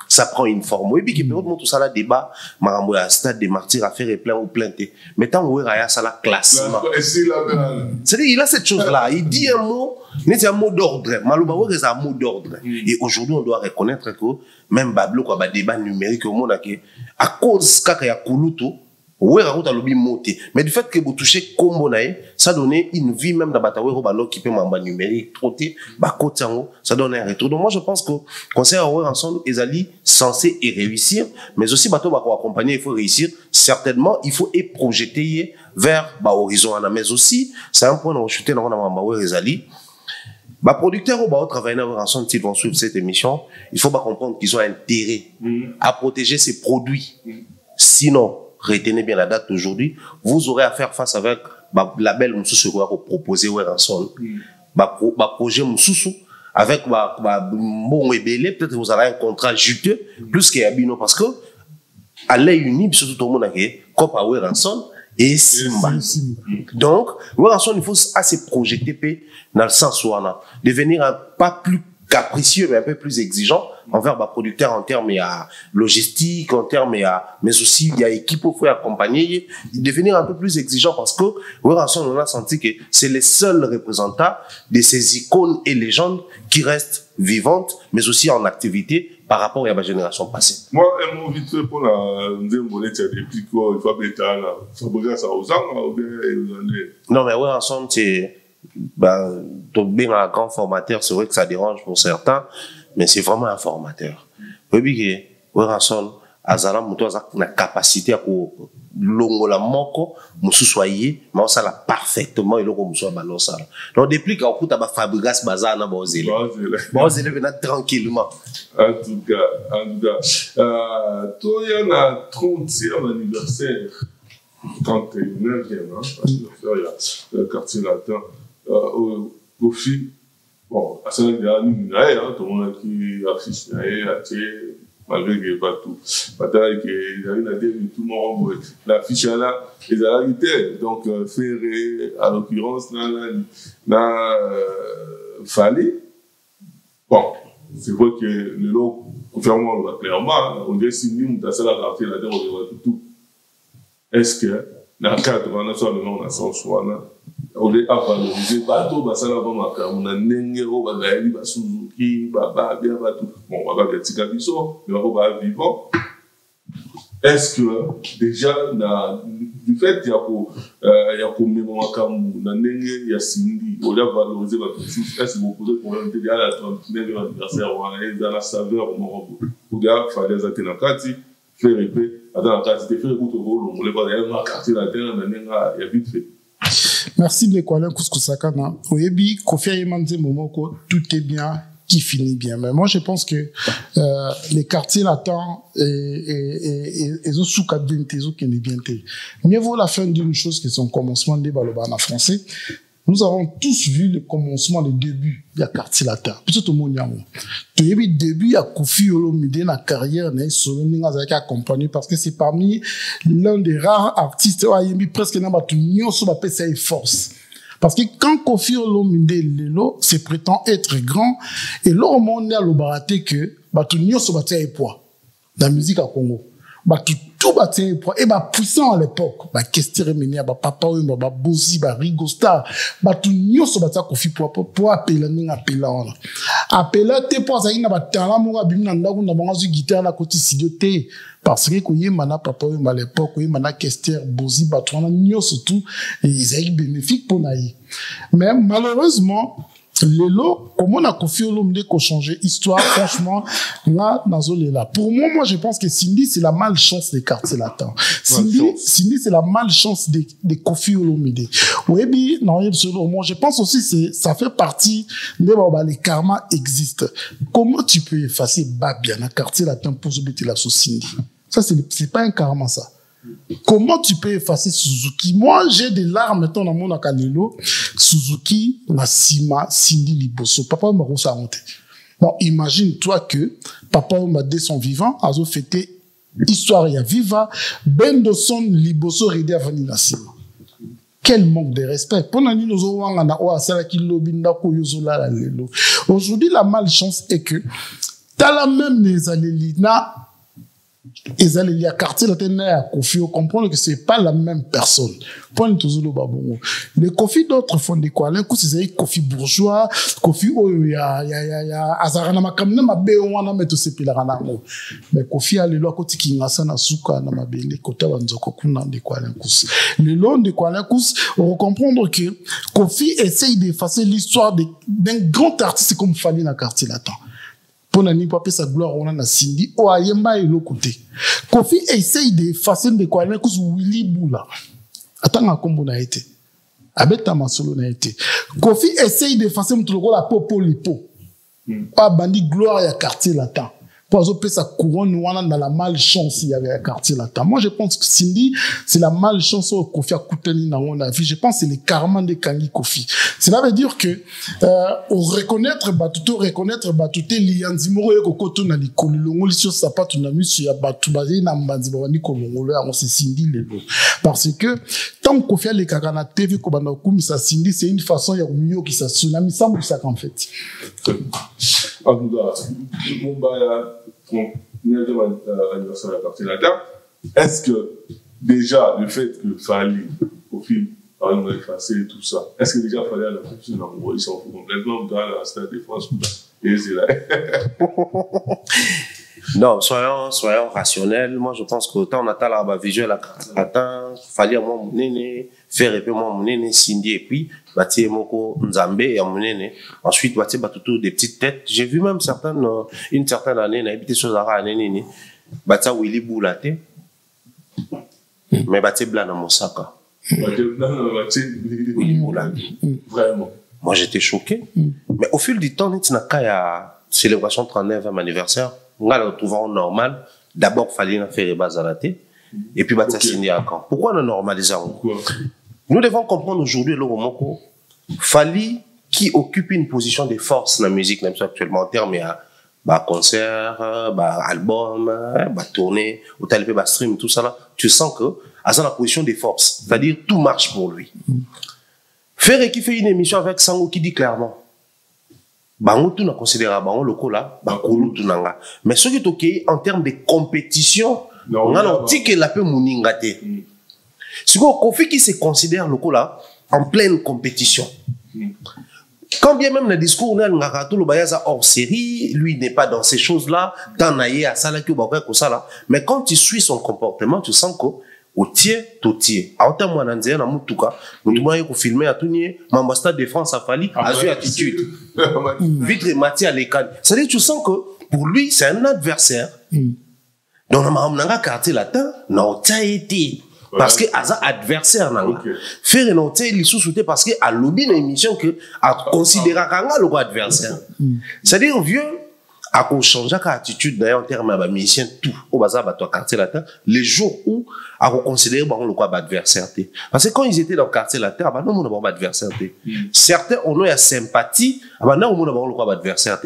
ça prend une forme. Oui, puis que tout ça là débat, marambo à stade des martyrs à faire plein ou plainte. Mais tant où il y a ça la classement. C'est-à-dire il a cette chose là, il dit un mot, n'est un mot d'ordre. Malouba c'est un mot d'ordre. Et aujourd'hui on doit reconnaître que même Bablo quoi débat numérique au monde à cause kaka ya kuluto ouais raconte lobby monté mais du fait que vous touchez combo nae ça donnait une vie même dans batawe ro balo qui peut mamba numérique trotter ba kotango ça donne un retour donc moi je pense que conseil à ensemble ezali censé et réussir mais aussi bateau ba accompagner il faut réussir certainement il faut et projeter vers ba horizon mais aussi c'est un point de chuter dans mamba ouais ezali ba producteur ba travailler ensemble s'ils vont suivre cette émission il faut pas comprendre qu'ils ont intérêt à protéger ces produits sinon retenez bien la date d'aujourd'hui, vous aurez à faire face avec la belle Moussou pour proposer Weranson. Projet Moussou avec bon ébélé, peut-être vous aurez un contrat juteux plus qu'il y a bino parce que à l'œil uni, surtout tout le monde a comme à Weranson et Simba. Donc, Weranson, il faut assez projeter dans le sens où on a devenir pas plus capricieux mais un peu plus exigeant envers ma producteur en termes logistique, en termes mais aussi il y a équipe pour accompagner, devenir un peu plus exigeant parce que on a senti que c'est les seuls représentants de ces icônes et légendes qui restent vivantes mais aussi en activité par rapport à la génération passée. Moi, un mot vite fait pour la monnaie, c'est depuis quoi il faut fabriquer ça aux gens ou bien non mais ensemble c'est donc bien un grand formateur, c'est vrai que ça dérange pour certains, mais c'est vraiment un formateur. Oui, que Weranson azala muto na capacité à longola moko musu soyer, mais ça la parfaitement et loko musu balance. Donc depuis qu'on kuta ba fabrigas bazar na bozele. Bozele venant tranquillement. En tout cas, toi il y en a 30e anniversaire. 31e, parce que il y a le quartier latin. Au fil, bon, à ce moment-là, tout le monde qui affiche, malgré qu'il n'y ait pas tout. Bataille, il y a une idée de tout le monde, l'affiche là, et la réalité, donc, Ferré, à l'occurrence, fallait. Bon, c'est vrai que le lot, confirmant, on va clairement, on dit si nous, on a ça la quartier là-dedans, on va tout. Est-ce que, dans le cadre, on a son choix là, on est à valoriser bateau basala ba makamuna ndenge ro ba gaeli ba Suzuki ba bien bateau bon on va pas tika biso mais on va vivant est-ce que déjà du fait il y a comme makamuna ndenge ya sindi on a valoriser bateau est-ce que vous posez problème de la 39e anniversaire on a dans la saveur on gars fallait zatena kati faire épée dans la kati faire tout rôle on les pas dans quartier la terre ndenge ya vite fait. Merci de quoi Kouskusakana. Oyebi, Kofi Ayemande Momoko, tout est bien, qui finit bien. Mais moi, je pense que les quartiers latents et les sous-cadres qui n'est bien. Mieux vaut la fin d'une chose que son commencement de Balobana français. Nous avons tous vu le commencement, le début de la quartier latin. Peut-être tout le monde y a un le début à Kofi Olomide dans la carrière, n'a accompagné parce que c'est parmi l'un des rares artistes qui presque n'a pas tout sur la PCA force. Parce que quand Kofi Olomide Lelo se prétend être grand, et là au monde a le baraté que tout sur la PCA poids dans la musique à Congo. Tout bâti et puissant à l'époque Kester Menia papa Bozi Rigo Star tout nyo so bata Kofi pour appeler ninga appeler te pour ça ina talent mo bimi na ndaku na bango guitare na côté studio te parce que koye mana papa à l'époque koye mana Kester Bozi tout nyo surtout ils étaient bénéfiques pour naï mais malheureusement Lelo, comment on a confié au l'homme qu'on changer histoire, franchement, là, là. Pour moi, je pense que Cindy, c'est la malchance des quartiers latins. Cindy, c'est la malchance des Kofi Olomide. Oui, non, moi, je pense aussi que ça fait partie des les karmas existent. Comment tu peux effacer Babia dans le quartier latin pour se mettre la sauce Cindy? Ça, c'est pas un karma, ça. Comment tu peux effacer Suzuki? Moi, j'ai des larmes maintenant dans mon akalelo. Suzuki, na Sima, Cindy Liboso. Papa m'a honte. Bon, imagine-toi que papa m'a dès son vivant, a fêté histoire ya viva, Bendoson Liboso rede à venir na Sima. Quel manque de respect. Aujourd'hui, la malchance est que t'as la même les allélis. Les allélis à quartier, la Kofi, on comprend que c'est pas la même personne. Point toujours le babongo. Les Kofi d'autres font des quoi? L'un coup, c'est Kofi bourgeois, Kofi, oh, ya, azarana makamne, ma béouana, mais tout c'est pilaranamo. Mais Kofi a le lois côté qui n'a pas souka, na ma belle, côté wanzoko, kuna de quoi l'un coup. Le long de quoi l'un coup, on comprendre que Kofi essaye d'effacer l'histoire d'un grand artiste comme Fali dans le quartier latin. Pour n'a pas sa gloire, on a Cindy, oh, ayemba et l'autre côté. Kofi essaye d'effacer de quoi l'un coup, Willy Boula. Attends, comment on a été. Abeta Masolo n'a été. Kofi essaye d'effacer la popo lipo. Pas bandit gloire et quartier latin. Pour avoir sa couronne dans la malchance, il y avait un quartier latin. Moi, je pense que Cindy, c'est la malchance au Kofi a couteni dans mon avis. Je pense que c'est le karma de Kangi Kofi. Cela veut dire que, reconnaître Batouté, lianzimoro et kokoto na likolongo, lisio sapato na misu ya Batoubazi na mbanzi bawani kolongolo, on c'est Cindy lelo. Parce que, tant que Kofi a les kakana TV, kobanda okumi sa Cindy, c'est une façon ya miyo qui sa tsunami, sans ça qu'en fait. En tout cas, mon anniversaire de la quartier latin, est-ce que déjà le fait que Fali, au film, par exemple, effacé et tout ça, est-ce que déjà Fali a la fonction d'amour, ils s'en foutent complètement dans la Stade de France, et c'est là. Non, soyons rationnels. Moi, je pense qu'autant on attend la visuel à quartier latin, Fali à moi, mon néné, faire et puis moi, mon néné, Cindy, et puis, bâtir Moko, Nzambe et mon néné. Ensuite, bâtir Batuto, des petites têtes. J'ai vu même une certaine année, on a habité sur Zara, néné, bâtir Willy Boulate, mais bâtir Blana Mosaka. Willy Boulate. Vraiment. Moi, j'étais choqué. Mais au fil du temps, il y a célébration 39e anniversaire. On a le trouvé normal. D'abord, il fallait faire les bases à la tête. Et puis, il signer à quand. Pourquoi on a normalisé? Nous devons comprendre aujourd'hui le moment où Fali qui occupe une position de force dans la musique, même actuellement en termes de concert, album, tournée, ou stream, tout ça là, tu sens que à la position de force, c'est-à-dire tout marche pour lui. Faire qui fait une émission avec Sango qui dit clairement, bango tout n'a considéré bango loko là, bakulu tout nanga. Mais ce qui est ok en termes de compétition, on a dit que la peut mouningate. C'est quoi Kofi qui se considère loko là en pleine compétition. Quand bien même le discours on a tout le bayaza hors série, lui n'est pas dans ces choses-là, tant naïe à ça là que bakwa ko ça là. Mais quand tu suis son comportement, tu sens que au tiers, tout tiers. À autant moi nanzé na mutuka, mutuka yeko filmer à tourner, m'ambassade de France a fallu, a eu attitude. Vitre mati à l'écran. C'est-à-dire tu sens que pour lui c'est un adversaire. Donc na mamnanga quartier latin, non ça été parce que aza adversaire nanga. Faire non ça il sous-souté parce que à lobby une émission que a considérer kanga le adversaire. C'est-à-dire vieux à qu'on change attitude d'ailleurs en termes de mission tout au bazar bateau quartier latin les jours où à qu'on considérer bon le quoi adversaire parce que quand ils étaient dans le quartier latin bah non on a bon adversaire certains on a sympathie bah non on a bon le quoi adversaire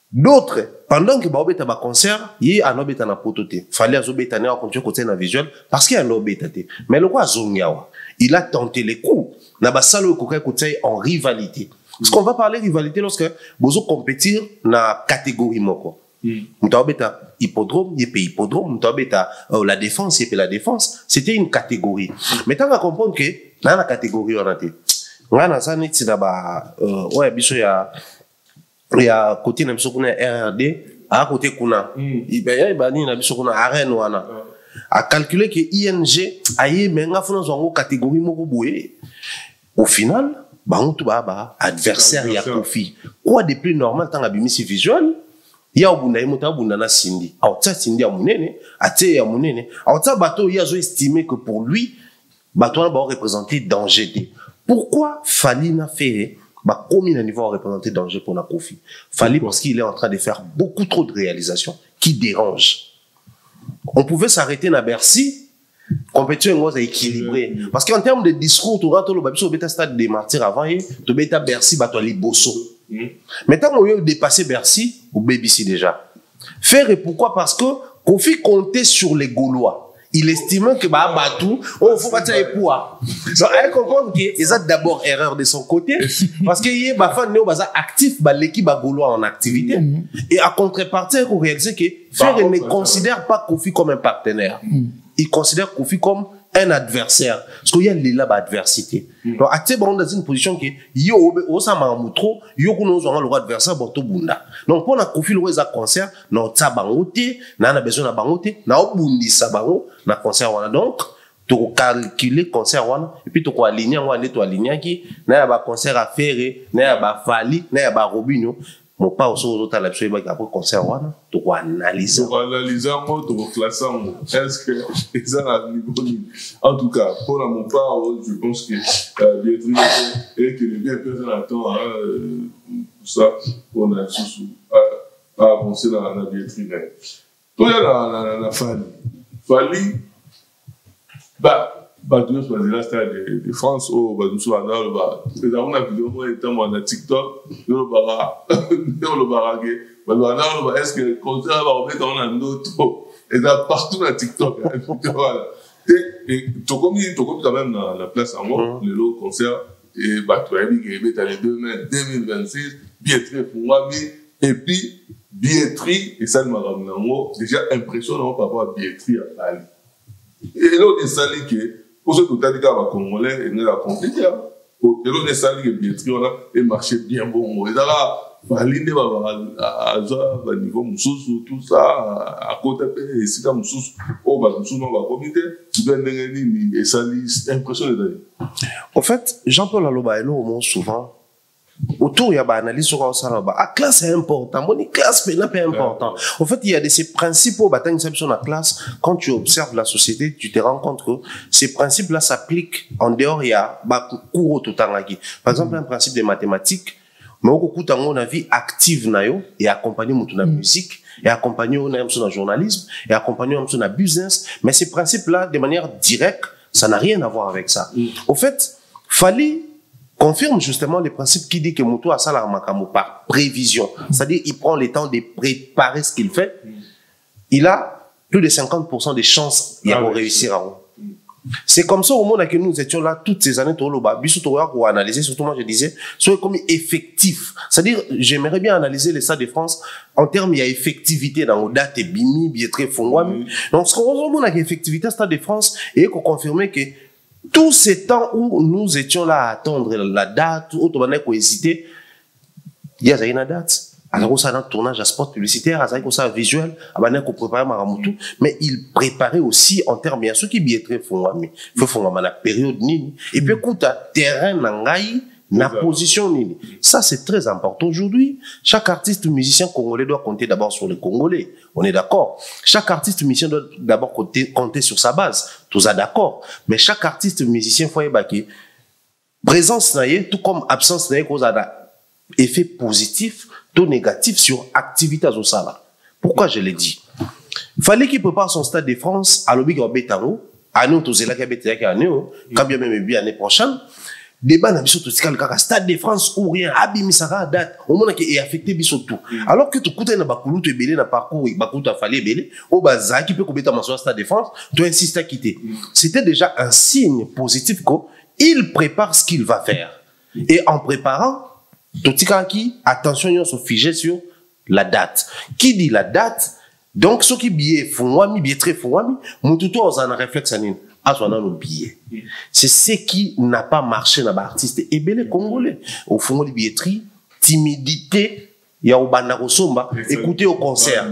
d'autres pendant que ba obeta ba concert yi anobeta na pototé fallait azobeta na continuer côté na visuel parce qu'il y a anobeta mais le quoi zonyawa il a tenté les coups na ba salo ko côté en rivalité. Parce qu'on va parler de rivalité lorsque vous compétir dans la catégorie moko. Mutawabeta hippodrome, il y a hippodrome, mutawabeta la défense, il y a la défense. C'était une catégorie. Mais tant qu'on comprend que dans la catégorie on a été. On a ça net c'est là-bas. Ouais, biso il y a côté na biso kuna RRD, à côté kuna. Il y a bani na biso kuna arène wana. À calculer que ING aye menga fona zongo catégorie moko boye. Au final bango tout ba adversaire ya Kofi. Quoi de plus normal tant abimisi visuel? Ya obunda yemota obunda na Cindy. Aotsa Cindy ya munene, atie ya munene. Aotsa bato ya zo estimé que pour lui bato va représenter danger. Pourquoi Fally n'a fait combien de niveau représenter danger pour la Kofi? Fally parce qu'il est en train de faire beaucoup trop de réalisations qui dérangent. On pouvait s'arrêter à Bercy, compétition est équilibrée. Parce qu'en termes de discours, tu rentres au stade des martyrs avant, tu as Bercy, tu as les bosso. Maintenant, on a dépassé Bercy, ou BBC déjà. Faire et pourquoi? Parce que Kofi comptait sur les Gaulois. Il estimait que Batou, oh, faut pas tirer poids. Donc, elle comprend que c'est d'abord erreur de son côté, parce qu'il y a fan néo actif, l'équipe Gaulois en activité, et à contrepartie, il faut réaliser que Ferre ne considère pas Kofi comme un partenaire. Il considère Kofi comme un adversaire. Parce qu'il y a l'adversité. Donc, actuellement, on est dans une position que yo le droit adversaire, donc, pour la Kofi, le concert, non, ça bangote, n'a besoin de bangote, n'a obundi sa bango, na concert, donc, tu calculer concert, et puis tu aligner, tu aligner qui, n'a pas concert à faire, n'a pas Fally, n'a pas Robinho. Mon pas aussi aux autres à l'absolu après concert tu dois analyser. Tu dois analyser tu dois classer. Est-ce que ça a niveau? En tout cas, pour mon part, je pense que Biétri et que les bien personnes attendent tout ça on a à avancer dans la Biétri. Toi, il y a la Fally, tu as là stade de France au Badoussouana les avons la vidéo moi étant moi dans TikTok le barrage est-ce que le concert va remettre en autre et là partout dans TikTok voilà et tu comme quand même dans la place en moi le concert et tu as dit que dans les 2026 Biétri pour moi et puis Biétri et ça m'a ramené déjà impressionnant par rapport à Biétri à Fally et là on est salé que pour ce que tu as dit qu'à la Congolais, il a compliqué. Et là, on est salé que Biétri, on a marché bien bon. Et là, Fally n'est pas à niveau Moussous, tout ça, à côté, et si tu as Moussous, Moussous, on va comité, tu dois être et ça, c'est impressionnant. En fait, Jean-Paul Aloba est là souvent. Autour, il y a une analyse sur ça. La classe est importante. La classe est importante. En fait, il y a ces principes sur la classe. Quand tu observes la société, tu te rends compte que ces principes-là s'appliquent en dehors. Il y a cours tout le temps. Par exemple, un principe des mathématiques, mais au cours de la vie active, et accompagner la musique, et accompagner le journalisme, et accompagner le business. Mais ces principes-là, de manière directe, ça n'a rien à voir avec ça. Au fait, Fally confirme justement le principe qui dit que Moutou a ça par prévision. C'est-à-dire, il prend le temps de préparer ce qu'il fait. Il a plus de 50% de chances de réussir à eux. C'est comme ça au moment où nous étions là toutes ces années, pour analyser, surtout moi je disais, soit comme effectif. C'est-à-dire, j'aimerais bien analyser les Stades de France en termes, il y a effectivité dans le date, Bimi, Biétri, Fongwami. Donc, ce qu'on voit, il y a effectivité Stade de France et qu'on confirme que tous ces temps où nous étions là à attendre la date, où on a hésité, il y a une date. Alors, ça a un tournage à sport publicitaire, ça a un visuel, mais il préparait aussi en termes, bien sûr, qui bien très font, il faut la période nini. Et puis, écoute, terrain, la position nini. Ça, c'est très important. Aujourd'hui, chaque artiste musicien congolais doit compter d'abord sur les Congolais. On est d'accord. Chaque artiste musicien doit d'abord compter sur sa base. Tout ça d'accord. Mais chaque artiste musicien, faut y présence, tout comme absence, cause effet positif, tout négatif sur activité au Sala. Pourquoi je l'ai dit? Fallait qu'il prépare son Stade de France à l'Obiga Betano, à nous, tous les quand bien même l'année prochaine. Débat na biso tout Stade de France ou rien abimisaka date au moment qui est affecté biso tout alors que tu coûtes na bakulu te belé na parcours bakulu ta fallait belé au baza qui peut couper ta mention Stade de France tu insistes à quitter. C'était déjà un signe positif qu'il prépare ce qu'il va faire et en préparant tout qui attention ils sont figés sur la date. Qui dit la date donc ceux qui billet font billet très font mututo on a un réflexe anin. C'est ce qui n'a pas marché dans l'artiste et les Congolais. Au fond, les billetteries, timidité, il y a Obanda Kosomba, écouter au concert.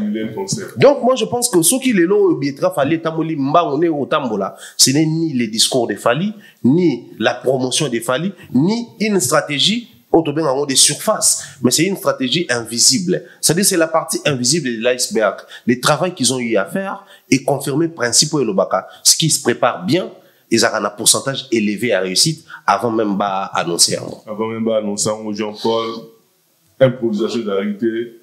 Donc moi je pense que ce qui est là au Bietra Fali Tamoli Mbaone au Tambola, ce n'est ni les discours de Fali, ni la promotion de Fali, ni une stratégie autour des surfaces, mais c'est une stratégie invisible. C'est-à-dire c'est la partie invisible de l'iceberg. Le travail qu'ils ont eu à faire est confirmé principaux et l'Obaka. Ce qui se prépare bien, ils ont un pourcentage élevé à réussite avant même d'annoncer. Avant même d'annoncer Jean-Paul, improvisation de la réalité,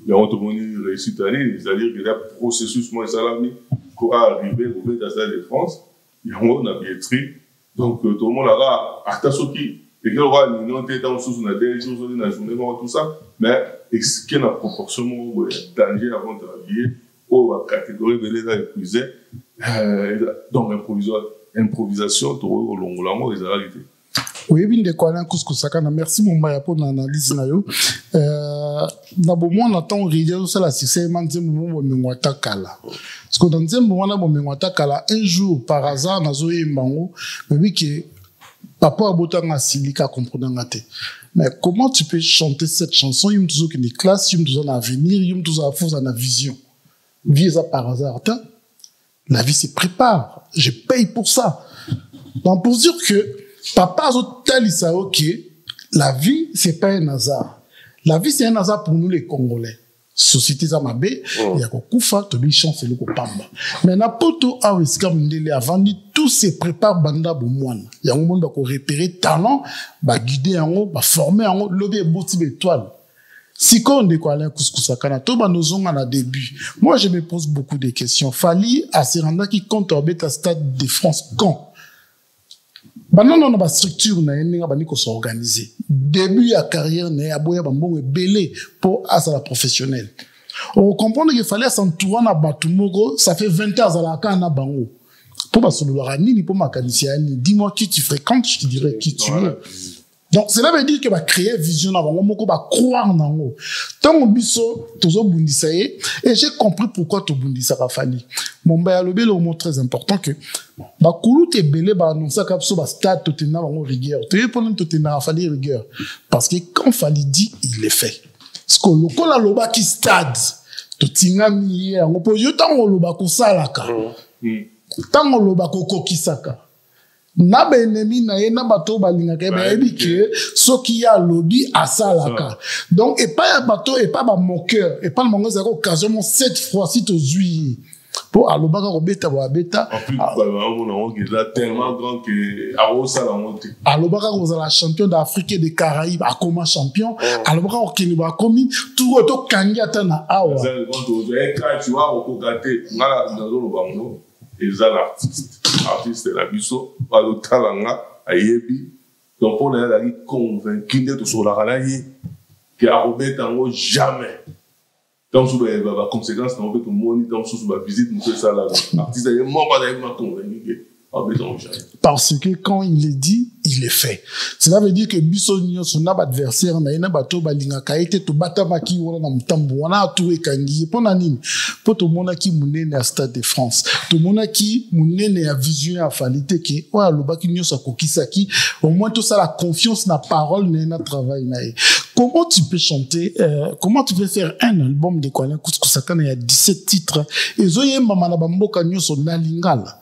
il y a une réussite à aller, c'est-à-dire qu'il y a un processus moins salami pour arriver au Stade de France, il y a une billetterie, donc tout le monde a attention qui et que le roi n'est pas sous une journée, tout ça, mais est-ce qu'il y a une proportion de danger avant de l'habiller, ou la catégorie de l'état épuisé, donc improvisation, tout au long de l'amour et de la réalité. Oui, bien de quoi là, Kouskou-Sakana. Merci mon maya pour l'analyse na yo. D'abord moi on attend rédiger ça la succès manze mon mengwata kala. Parce que dans un moment là mon mengwata kala un jour par hasard nazo yembango, mais oui que papa abotanga silika comprendre ngate. Mais comment tu peux chanter cette chanson yum toujours que des classes, yum toujours un avenir, yum toujours à force en vision. Vie ça par hasard. La vie se prépare. Je paye pour ça. Donc pour dire que papa a ok, la vie, c'est pas un hasard. La vie, c'est un hasard pour nous, les Congolais. Société Zamabe, il y a Koufa, Tobi chance et le Kopamba. Mais n'importe où, avant dit, tout se prépare, banda, boumouane. Il y a un monde qui repérer talent, guider en haut, former en haut, lever bouti étoile. Si on est quoi, là, Kouskou-Sakana, tout nos ongs à la début. Moi, je me pose beaucoup de questions. Fali, à Seranda, qui compte en bêta stade de France, quand? Non, on a une structure, on a une s'organiser. Début de la carrière, on a un belé pour la professionnelle. On comprend qu'il fallait s'entourer à Batumoko, ça fait 20 ans à la Kana Bango. Pour Basolorani, pour ma canicienne, dis-moi qui tu fréquentes, je te dirai qui tu es. Donc, cela veut dire que va créer vision avant, on va croire dans eux. Tant on biso, toujours bundisaye, et j'ai compris pourquoi tu bundisa Rafali. Mon bayalobe, le mot très important que, bah, koulou te belé, bah, non, ça, kapso, bah, stade, totena, bah, rigueur. Tu es pendant totena, Rafali, rigueur. Parce que quand Fali dit, il le fait. Parce que le kola loba qui stade, totinga miye, on peut dire, tant on loba kosalaka. Tant on loba kokokisaka. Na ba ennemi na ye na bato balinga ke ba ebi ke soki ya lobby asalaka. Donc et pas bato et pas ba moqueur et pas le mongo za occasion cette fois ci to zui pour alobaka ko beta ba beta en plus on a tellement grand que arosa la monte alobaka ko za la champion d'Afrique et des Caraïbes a comme champion alobaka ko kini ba komi tout to kangi atana awa tu vois au gâté ngala nazo lo bango et ça l'artiste la biso pas le talanga ayebi donc on a été convaincu de sur la ralaye que Robert tango jamais donc sur les conséquences on peut tout le monde dans sur la visite nous fait ça là l'artiste est mort pas d'ailleurs convaincu parce que quand il est dit, il est fait. Cela veut dire que Bissonio, son adversaire, n'a pas bateau balinga kaite to batamaki wala na mtambo wana tout e kangi pona nini pour tout monde qui munene à Stade de France tout monde qui munene à vision à falite que wa lobaki nyo sa kokisaki au moins tout ça la confiance na parole na travail na. Comment tu peux chanter comment tu peux faire un album de Kwala Kouskou-Sakana il y a 17 titres et zoye mama na bamboka nyo so na lingala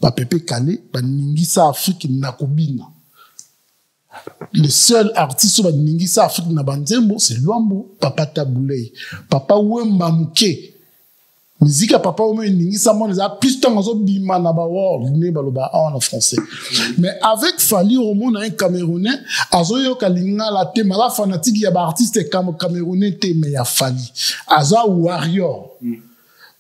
ba Pepe Kale, ba Ningisa Afrique na Kobina. Le seul artiste ba Ningisa Afrique na Banzembo, c'est Luambo, Papa Taboulay. Papa Wemba Mouké. Musique à Papa Wemba Ningisa, moi, les a plus tant que bima na ba world, ne ba loba en français. Mais avec Fali Romo na un Camerounais, azoyo kalinga la thème, la fanatique, y a ba artiste Camerounais thème, y a Fali. Aza Warrior.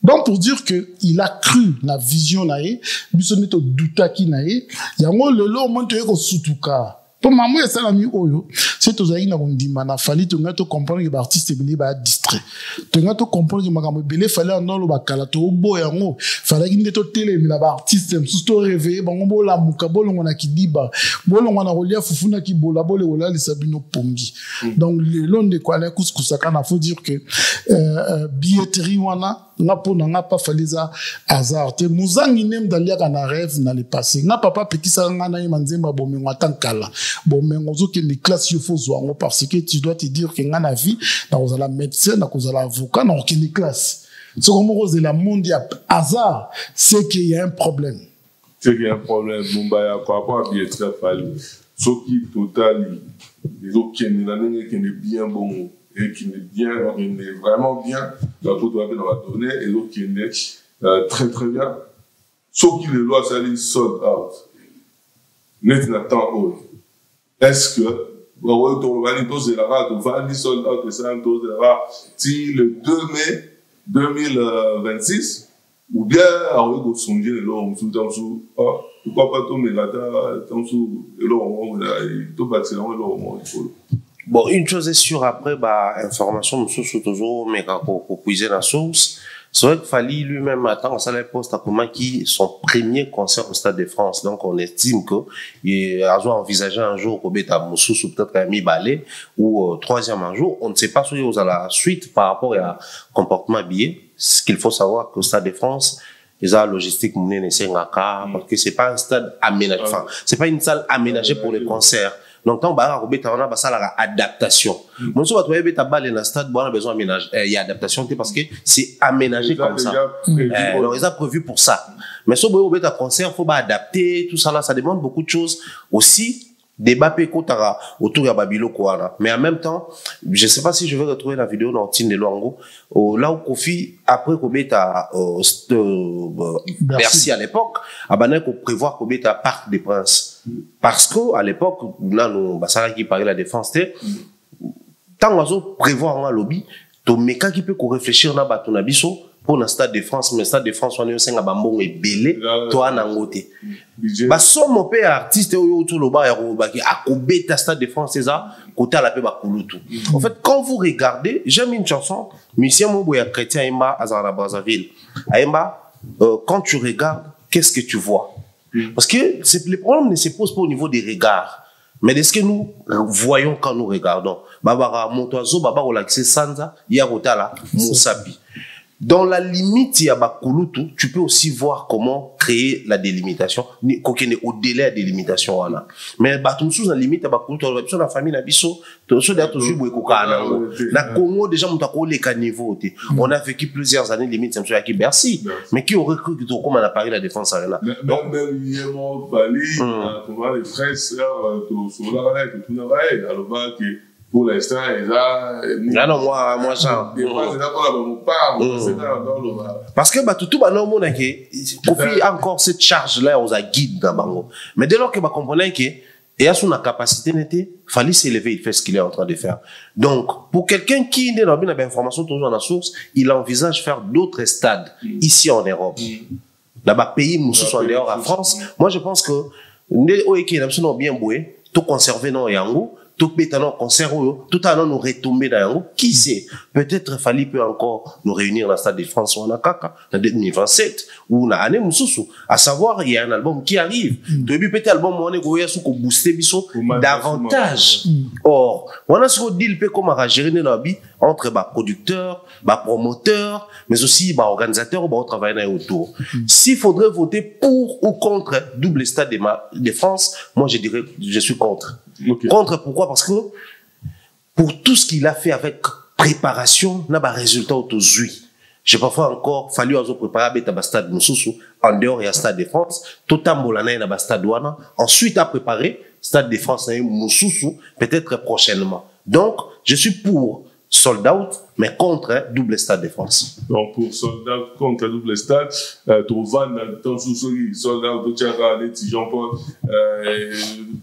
Donc, pour dire que il a cru la vision nae, bisonne to douta ki nae, yango lelo monte ko sutuka. Pour maman et salami oyo, c'est aux aïna on dit mana fali to ngato comprendre que l'artiste belé ba distrait. To ngato comprendre que makambo belé fallait en lo ba kala to bo yango, fallait qu'il to télé mais la artiste surtout réveiller bango bo la muka bo longo na kidiba, bo longo na rolia fufuna ki bola bo le wala le sabino pongi. Donc le long de Kwala Kouskou-Sakana faut dire que billetterie wana nga pona nga pas faliza hasard te muzangi nem dalia kana rêve na le passé nga papa pekisa nga na manzemba bomengo atankala bomengo zo ke les classes il faut zoango parce que tu dois te dire que nga na vie na kozala médecin na kozala avocat na ke les classes ce comme rose de la monde ya hasard c'est qu'il y a un problème. C'est qu'il y a un problème. Mumbaya, quoi, pas bien très fallu. Ce qui total, les autres qui est bien bon et qui est bien, qui est vraiment bien, la photo va donner, et l'autre qui est très très bien. Ce qui les lois, ça dit sold out. Net n'attend pas. Est-ce que, on va dire, la rate, on va dire sold out, et ça, si le 2 mai 2026, ou bien alors il faut songer le long sous pourquoi pas tomber là dans sous le long tout bâtir le long. Bon, une chose est sûre, après information nous toujours mais pour puiser la source, c'est vrai que Fally lui-même attend ça les poste à comment qui son premier concert au Stade de France, donc on estime que il a envisagé un jour au bêta Moussou peut-être à mi-balai ou troisième un jour, on ne sait pas si vous à la suite par rapport à comportement billet. Ce qu'il faut savoir que le Stade de France, ils ont la logistique parce que c'est pas un stade aménagé, enfin, c'est pas une salle aménagée pour les concerts. Donc, quand on a une adaptation. Moi, si on a un stade, on a besoin d'aménager. Il y a adaptation parce que c'est aménagé comme ça. Donc, ils ont prévu pour ça. Mais si on a un concert, il faut adapter, tout ça là, ça demande beaucoup de choses. Aussi, débat autour de Babilo Kouana. Mais en même temps, je ne sais pas si je vais retrouver la vidéo dans Tine de Luango. Là où Kofi, après Kobeta Bercy à l'époque, Abana qu'on prévoit Kobeta Parc des Princes. Parce que à l'époque, là, nous, ça qui parlait la défense, tant qu'on prévoit un lobby, to meka qui peut réfléchir na batona biso pour le Stade de France, mais le Stade de France, on est un bambon et belé, toi, n'angote. Bah, somme mon père artiste, autour le bar, qui a coupé ta Stade de France, c'est ça, côté à la paix, bah, tout. En fait, quand vous regardez, j'aime une chanson, Monsieur Mouboya Chrétien Aimba, Azara Brazzaville. Aimba, quand tu regardes, qu'est-ce que tu vois? Parce que le problème ne se pose pas au niveau des regards, mais de ce que nous voyons quand nous regardons. Babara, Montoiseau, Baba, Olaxé, Sanza, Yarotala, Moussapi. Dans la limite, il y a Bakulutu, tu peux aussi voir comment créer la délimitation, au-delà de la délimitation. Mais Batumsou, dans la limite, il y a Bakulutu, la famille Nabiso, la Congo, déjà, on a vécu plusieurs années, limite, c'est M. Bercy, mais qui aurait cru que comme on a parlé de la défense arena. Même les frères, sœurs, pour l'instant, ils ont... non, moi, ça. Parce que, tout le monde a encore cette charge-là, on a guide dans Bango. Mais dès lors que vous comprenez que, et à son capacité, il fallait s'élever, il fait ce qu'il est en train de faire. Donc, pour quelqu'un qui est dans l'information toujours dans la source, il envisage faire d'autres stades ici en Europe. Là-bas, pays, nous sommes en dehors à France. Moi, je pense que, nous bien boué, tout conservé dans Yango, tout pétanant concert, tout à l'heure nous retomber dans Yango. Qui sait? Peut-être Fally peut encore nous réunir dans le Stade de France ou en Akaka, en 2027, ou dans l'année Moussoussou. À savoir, il y a un album qui arrive. Depuis peut-être album, on est goya sous qu'on booster biso davantage. Or, on a ce qu'on dit, le comme à gérer dans la vie entre producteurs, promoteurs, mais aussi organisateurs ou travailleurs autour. S'il faudrait voter pour ou contre double Stade de France, moi je dirais, je suis contre. Okay. Contre, pourquoi? Parce que pour tout ce qu'il a fait avec préparation, n'a pas résultat autosuit. J'ai parfois encore fallu préparer à Stade Moussoussou, en dehors il y a Stade de France, tout en Bolana il y a Stade Douana, ensuite à préparer Stade de France et Moussoussou, peut-être prochainement. Donc, je suis pour sold out, mais contre double Stade de France. Donc, pour sold out, contre double stade, tu vas dans le sous-sol, sold out, tu as les petits Jean-Paul,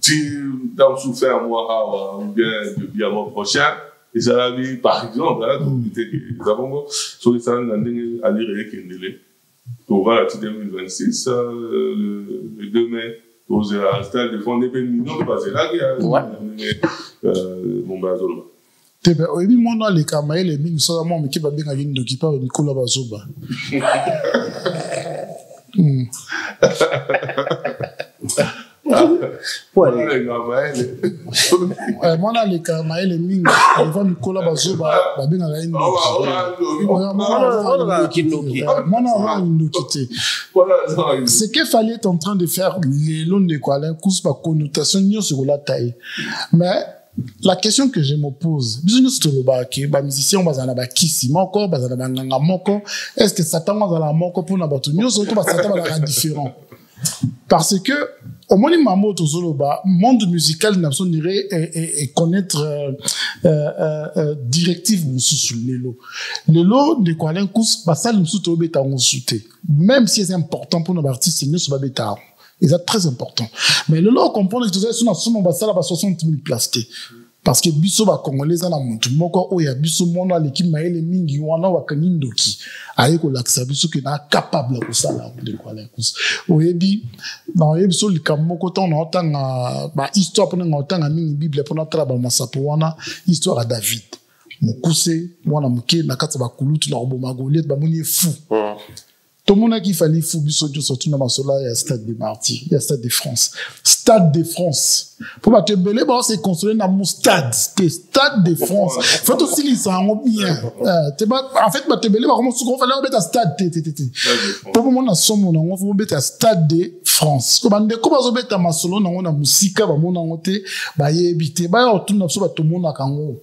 tu as souffert moi, ou bien depuis le mois prochain, et ça va venir, par exemple, nous avons sur les salles, à l'IRE qui est délai. Tu vas la 2026, le 2 mai, tu vas à Stade de France, des millions, parce que là, il y a mon bazol. Oui, mon nom, les camarades, les mines, ça, moi, mais qui va bien aller qui parle Nicolas Bazoba. Moi, les Kamaï, les Ming, on va me collaborer, ce qu'il fallait être en train de faire, les longs de quoi, la connotation, sur la taille. Mais, la question que je me pose, musicien, est-ce que Satan va pour la différent? Parce que, au moins, monde musical n'a pas et connaître directive sur l'élo. L'élo, de quoi l'un couche, ça nous soute au bêta, on soute. Même si c'est important pour nos artistes, c'est nous sur bêta. Et c'est très important. Mais le lot, on comprend que tout ça, c'est une ambassade à 60 000 plastés. Parce que biso ba congolais na muntu moko oya biso mona l'équipe maele mingi wana wakangindoki aye ko laksa biso que na capable ko sala de quoi la cause oyebi na oyebi so likamoko ton na otanga ba histoire pona ngotanga mingi bible pona traba masapo wana histoire à David mokuse mwana muke na kati ba kulutu na roboma Goliath ba moni fou. Tout le monde a qu'il fallait fou biso surtout dans masola il y a Stade des Martyrs, il y a Stade de France. Stade de France. Pour pas te belé bon c'est construit dans mon stade, que Stade de France. Faut aussi les ça bien. En fait pas te belé comment souvent fallait mettre stade Pour le moment na somme on faut mettre Stade de France. Ko bande ko bazo mettre masolo na ona musika ba mona ngote ba yebité ba tout na so ba tout monde kango.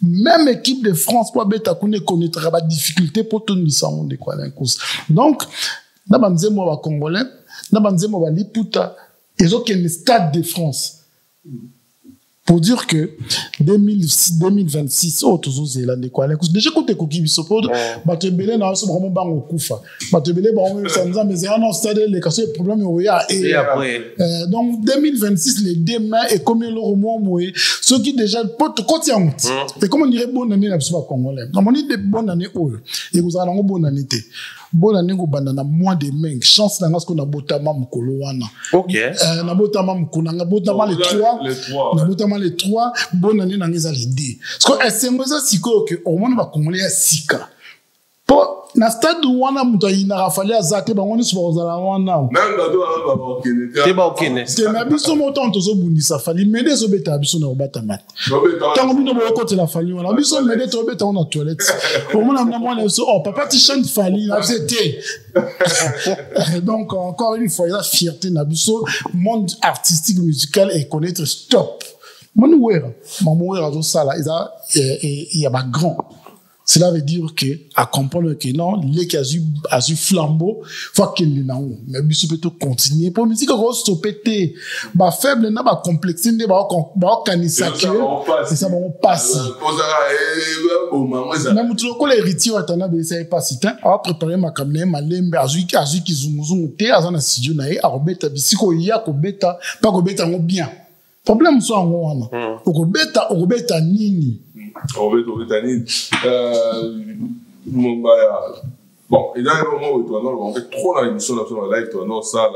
Même équipe de France pour mettre connaître ba difficulté pour tout ni ça on de quoi la cause. Donc na banze mo ba congolais na banze mo ba liputa ils ont le Stade de France pour dire que 2026 autres Zélande quoi déjà côté koki biso pour batebele na so vraiment bango kufa batebele bango sanza mais un stade les cas problème et après donc 2026 les demain et comme le roman moé ceux qui déjà pote quotient et comme on dirait bonne année na biso congolais on dit de bonne année et vous allez bonne année bonne année go bandana mois de mai chance na ngasko na botama mukolo wana OK na botama mukuna na botama les 3 na botama les 3 bonne année na ngeza l'idée parce que esengoza siko que au moins ba congolais sika po na stade wana muto ina rafale azate bango ni so bazala wana même bato te ba okene te na biso moto to zo bundisa fali mede zo beta biso na obata mat tango bino bo côté la fali wana biso mede to beta na toilette au moins na moi so oh papa ti chante fali na c'était donc encore une fois il a fierté na biso monde artistique musical et connaître stop Manouera zo sala il y a ba grand. Cela veut dire que à comprendre que non les qui a eu flambeau faut qu'il na ou mais biso peut continuer pour musique ko stopper ba faible na ba complexe ne ba kanisa que c'est ça on passe même tout ko l'héritier atana be ça pas si temps a préparer ma kamne malembe azu kizunguzungu te azana studio na e a robeta bisiko ya ko beta pas ko beta ngo bien problème so ngo wana okobeta nini bon, il y a un moment où on fait trop dans l'émission nationale live, on ça,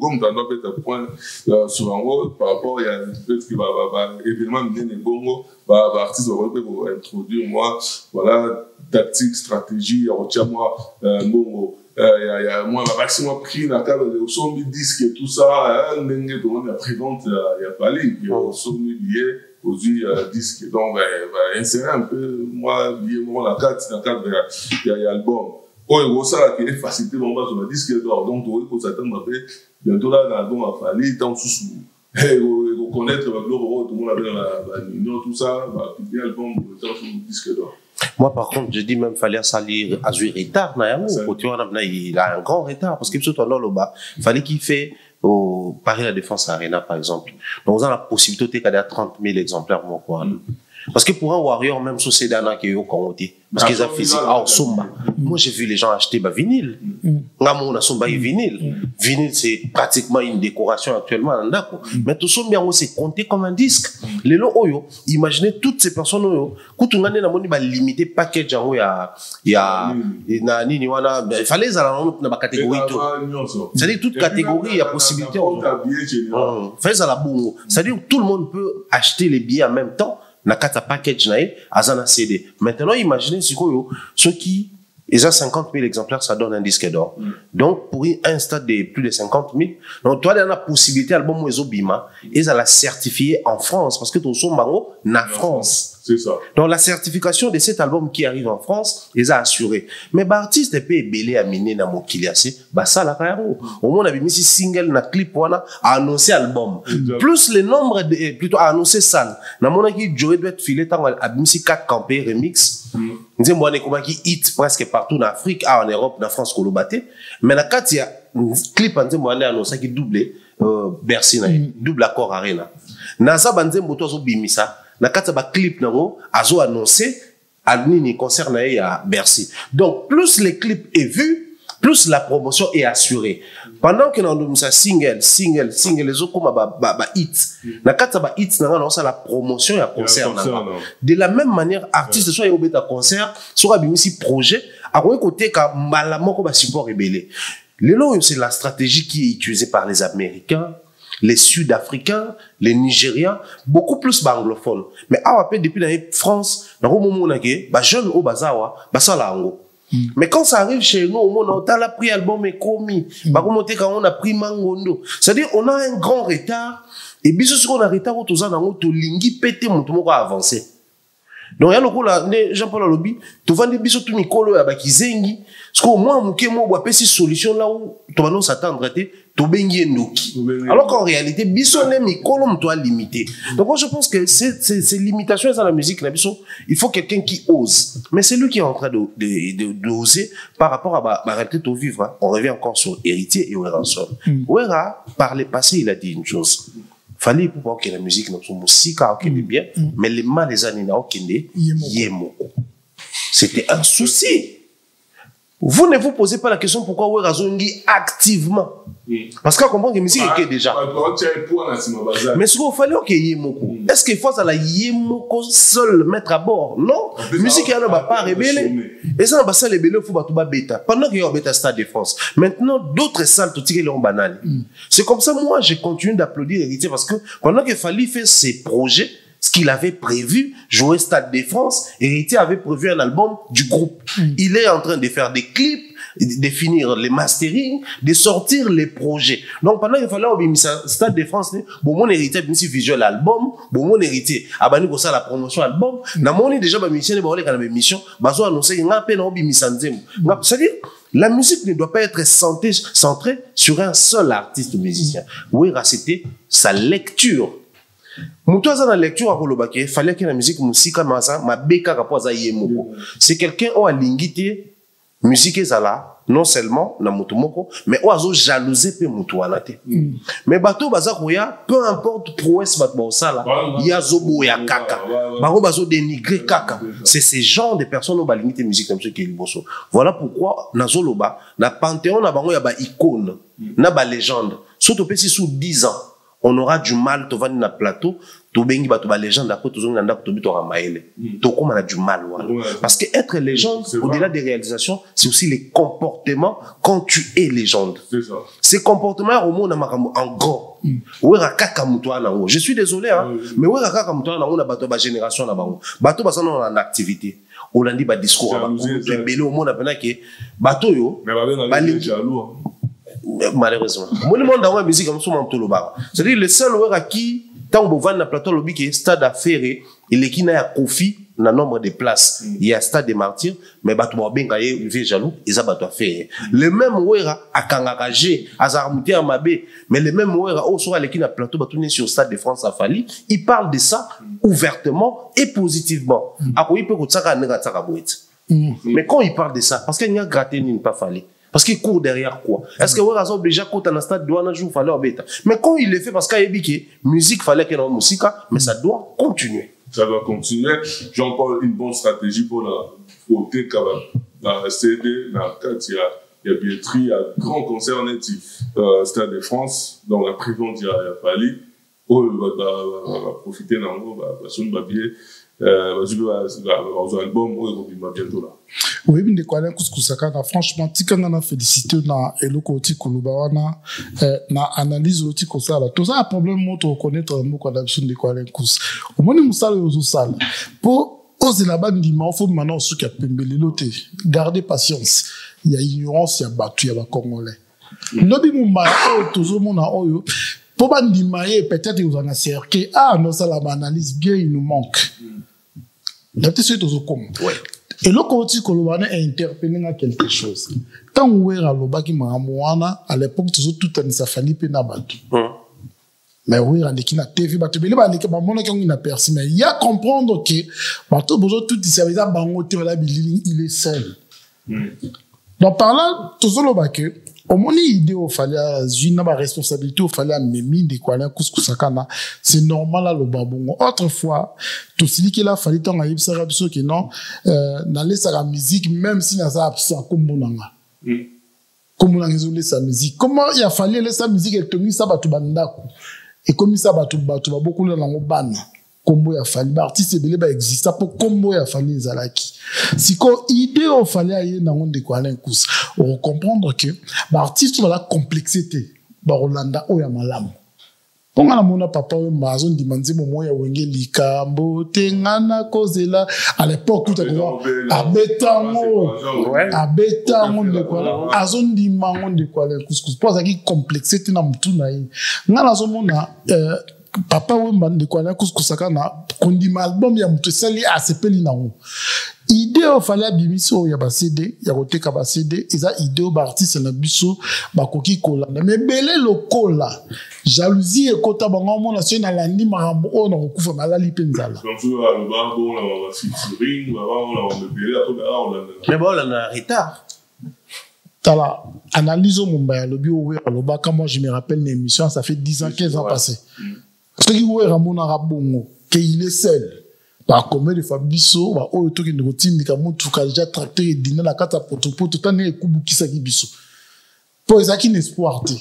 comme tu as un point sur un gros par rapport, il y a peut-être qui va évidemment mener les bongos, artiste va introduire moi, voilà, tactique, stratégie, moi, bongo. Il y a moi maximum pris dans le cadre de son disque et tout ça, n'engue tout le monde a prévente, il y a pas libre, il y a son billet. Aujourd'hui, disque, donc, insérer un peu, moi, lié, moi, la carte, il y a l'album. Oh, et ça, qui est facilité, on va sur le disque d'or. Donc, il faut s'attendre après, bientôt là, l'album a fallu, tant sous, et reconnaître, tout le monde avait la union, tout ça, puis l'album, sur le disque d'or. Moi, par contre, je dis même, fallait salir Azur retard, il a un grand retard, parce que, surtout, il fallait qu'il fait, au Paris La Défense Arena, par exemple. Donc, on a la possibilité qu'il y a 30 000 exemplaires, moi, quoi. Parce que pour un Warrior, même sous ces derniers qui ont commenté, parce qu'ils ont fait ça, Somba. Moi, j'ai vu les gens acheter vinyle. On a Somba et vinyle. Vinyle, c'est pratiquement une décoration actuellement. Mais tout ça, c'est compté comme un disque. Les lots, imaginez toutes ces personnes, quand on a limité package, il fallait les aller dans la catégorie. C'est-à-dire, toute catégorie, il y a possibilité. C'est-à-dire, tout le monde peut acheter les billets en même temps. Na kata package na azana CD. Maintenant, imaginez ceux qui Et ça, 50 000 exemplaires, ça donne un disque d'or. Donc, pour un stade de plus de 50 000, donc, toi, il y a la possibilité, l'album Oezo Bima, ils ont la certifié en France, parce que ton son bango, na France. C'est ça. Donc, la certification de cet album qui arrive en France, ils ont assuré. Mais, l'artiste peut belé à miner dans mon kiliasi, bah, ça, la carrière. Au moins, on a mis si single, na clip, on a annoncé album. Plus le nombre de, plutôt, a annoncé salle. Dans mon avis, Joey doit être filé, tant, a mis si 4 campés remix. Nous avons qui hit presque partout en Afrique, en Europe, en France, Kolobaté. Mais quand il y a un clip, nous avons annoncé qui double Bercy, double accord Arena. Nasa banze moto zo bimisa. Na quand il y a un clip, nous avons annoncé à nini concerne à Bercy. Donc, plus les clips est vu, plus la promotion est assurée. Pendant que nous avons single, les autres comme hit. Na quand il y a hit, nous avons la promotion et la concert. De la même manière, artiste soit au bêta concert, soit bimisi projet, à côté ka malamoko comme support rebelle. C'est la stratégie qui est utilisée par les Américains, les Sud-Africains, les Nigériens, beaucoup plus anglophones. Mais depuis la France, dans le moment où on a jeunes au bazawa, ça la ango. Mais quand ça arrive chez nous, on a pris album et commis. Quand on a pris Mangondo. C'est-à-dire, on a un grand retard. Et bien, ce qu'on a un retard, on a lingi pété, on a avancé. Donc, il y a le coup là, Jean-Paul Alobi, tu vas dire, biso tout Nicolo, Abakizengi. Parce qu'au moins, on a une solution là où tu vas nous s'attendre, tu bengi ndoki. Alors qu'en réalité, biso ne Nicolo, on doit limiter. Donc, moi, je pense que ces limitations dans la musique, il faut quelqu'un qui ose. Mais c'est lui qui est en train d'oser par rapport à la réalité de vivre. Hein. On revient encore sur Héritier et Ouera Sol. Ouera, par le passé, il a dit une chose. Fallait pour voir que la musique dans son musique a bien, mais les mal les années n'a aucun yémoko. C'était un souci. Vous ne vous posez pas la question pourquoi Ouera Zongi activement. Parce qu'on comprend que la musique est déjà. Mais ce qu'il fallait qu'il y ait Yémoko. Est-ce qu'il faut la Yémoko seul mettre à bord? Non. La musique ne va pas révéler. Et ça, ça les bébés, il faut pas bêta. Pendant qu'il y a un bêta Stade de France. Maintenant, d'autres salles, tout tiré leur banal. C'est comme ça, moi, j'ai continué d'applaudir Héritier parce que pendant qu'il fallait faire ses projets, ce qu'il avait prévu, jouer Stade de France, Héritier avait prévu un album du groupe. Il est en train de faire des clips, de finir les mastering, de sortir les projets. Donc pendant qu'il fallait au Stade de France, bon mon Héritier a mis visuel album, bon mon Héritier a banni pour ça la promotion album. Na moni déjà ba mission ba les émission, bazo annoncer nga pe na obimisa nzembo. C'est-à-dire la musique ne doit pas être centrée sur un seul artiste musicien. Oui, c'était sa lecture. Mutoza na lecture à Kolobake, fallait que la musique musika maza ma beka kapoza yemoko. C'est quelqu'un ou a lingité musique ezala non seulement na mutumoko mais oazo jalouser pe mutu wanate. Mais bato baza koya peu importe prouesse bato sala ya zobo ya kaka. Baro bazo dénigrer kaka. C'est ces genres de personnes au balingité musique comme ce qui est liboso. Voilà pourquoi na zoloba na panthéon na bango ya ba icône na ba légende. Surtout pe si sous 10 ans on aura du mal to vendre na plateau to bengi bato ba légende après to zonga ndako to bitora maele to comme on a du mal parce que être légende au-delà des réalisations c'est aussi les comportements quand tu es légende. C'est ça. Ces comportements au monde en grand ouera kaka muto na ngo. Je suis désolé hein mais ouera kaka muto na ngo na bato ba génération na bango bato ba sana en activité olandi ba discours ba to belé au monde apena que bato yo ba jaloux. Malheureusement moi le monde dans la musique comme ça c'est-à-dire le seul à qui tant que vous na plateau lobby qui est stade à ferrer il est qui n'a Kofi na nombre de places il y a stade des martyrs mais bato ba benga ye jaloux ils a bato à faire le même ouera à kangakage à zarmuti à mabé mais le même ouera au soir les qui na plateau bato né sur stade de France à Fali il parle de ça ouvertement et positivement à quoi il peut que ça mais quand il parle de ça parce qu'il n'y a gratté ni pas Fali. Parce qu'il court derrière quoi? Est-ce que vous avez obligé à côté d'un stade doit un jour fallait bêta? Mais quand il le fait parce qu'il y a dit musique fallait qu'il y ait une musique, mais ça doit continuer. Ça doit continuer. J'ai encore une bonne stratégie pour la côté dans CD, dans il y a billetterie, il y a grand concert natif, Stade de France, donc la prévente il y a fallu, va profiter d'un gros, va son papier. Album bientôt là. Oui, mais de quoi franchement, tikanga na félicité na eloko oti koluba wana na analyse oti kosala. Tout ça a problème moto reconnaître moko d'absurde de quoi l'enkus. Au moins musala yo sala. Pour Osez la bande il faut maintenant ce qui a pembelé l'autre. Gardez patience. Il y a ignorance, il y a battu, il y a congolais. Lobi mumba toujours mon oyo. Pour bandimaye peut-être vous en a cerqué. Ah non ça la analyse bien il nous manque. La petite chose comme. Et le côté colombienne est interpellé à quelque chose. Tant où est Alobaki Mahamouana, à l'époque, tout un safali penabatu. Mais oui, on est qui n'a TV, bah tu peux pas aller que maman qui n'a perçu. Mais il y a comprendre que bah tout besoin tout dit ça veut dire bangote là il est seul. Donc par là, tout ça le que au moins idée au fallait une responsabilité au fallait memi de quoi là couscousakana c'est normal là le babongo autrefois tout ce qui là fallait tant à yibsa rabso que non dans les la musique même si na ça comme bonanga comme on a isolé sa musique comment il a fallu laisser sa musique et tenir ça batu bandako et comme ça batu beaucoup là dans bana combo ya fallu artiste belé ba exista pour combo ya fallu zalaki si ko idée au fallait aller dans on de quoi là kus on comprendre que l'artiste va la complexité ba Rolanda o ya malamu ponga na mona papa we mazo ndimanzi momo ya wenge likambo tengana kozela à l'époque tout à abetango de quoi azondi mango de quoi le couscous pour ça qui complexité na mutu na yi ngana zo mona papa we mbande quoi le couscous akana kondima album ya mutu sali asepeli na ngo idée au fallait bimiso ya ba CD ya koteka ba CD eza idée au artiste na biso ba koki kola mais belé lokola jalousie et kota bango mona so na landi marambo o na kokufa malali penzala mais bon on a retard tala analyse au Mumbai lobi o we aloba quand moi je me rappelle l'émission ça fait 10 ans 15 ans passé ce qui we ramona rabongo que il est seul. Par combien de fois biso ba oyo to ki ndotindi ka mutu ka ja tracteur dina na kata poto tout en ekubukisa ki biso pour ezaki n'espoir te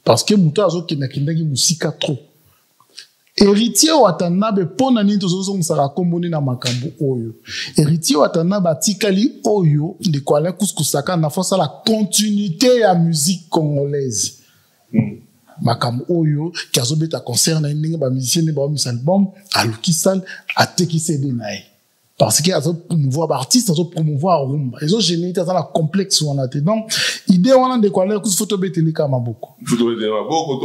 parce que mutu azo kina kindaki musika trop héritier watanabe pona nini to zo sara komboni na makambo oyo héritier watanabe tikali oyo de kwala kuskusaka na force la continuité ya musique congolaise makam oyo qui azobeta concert na ndenge ba musicien ne ba mis album alukisal ateki CD nae parce que azo promouvoir ba artiste azo promouvoir rumba ezo générer dans la complexe wana te donc idée wana de quoi là ku photo beteli kama beaucoup to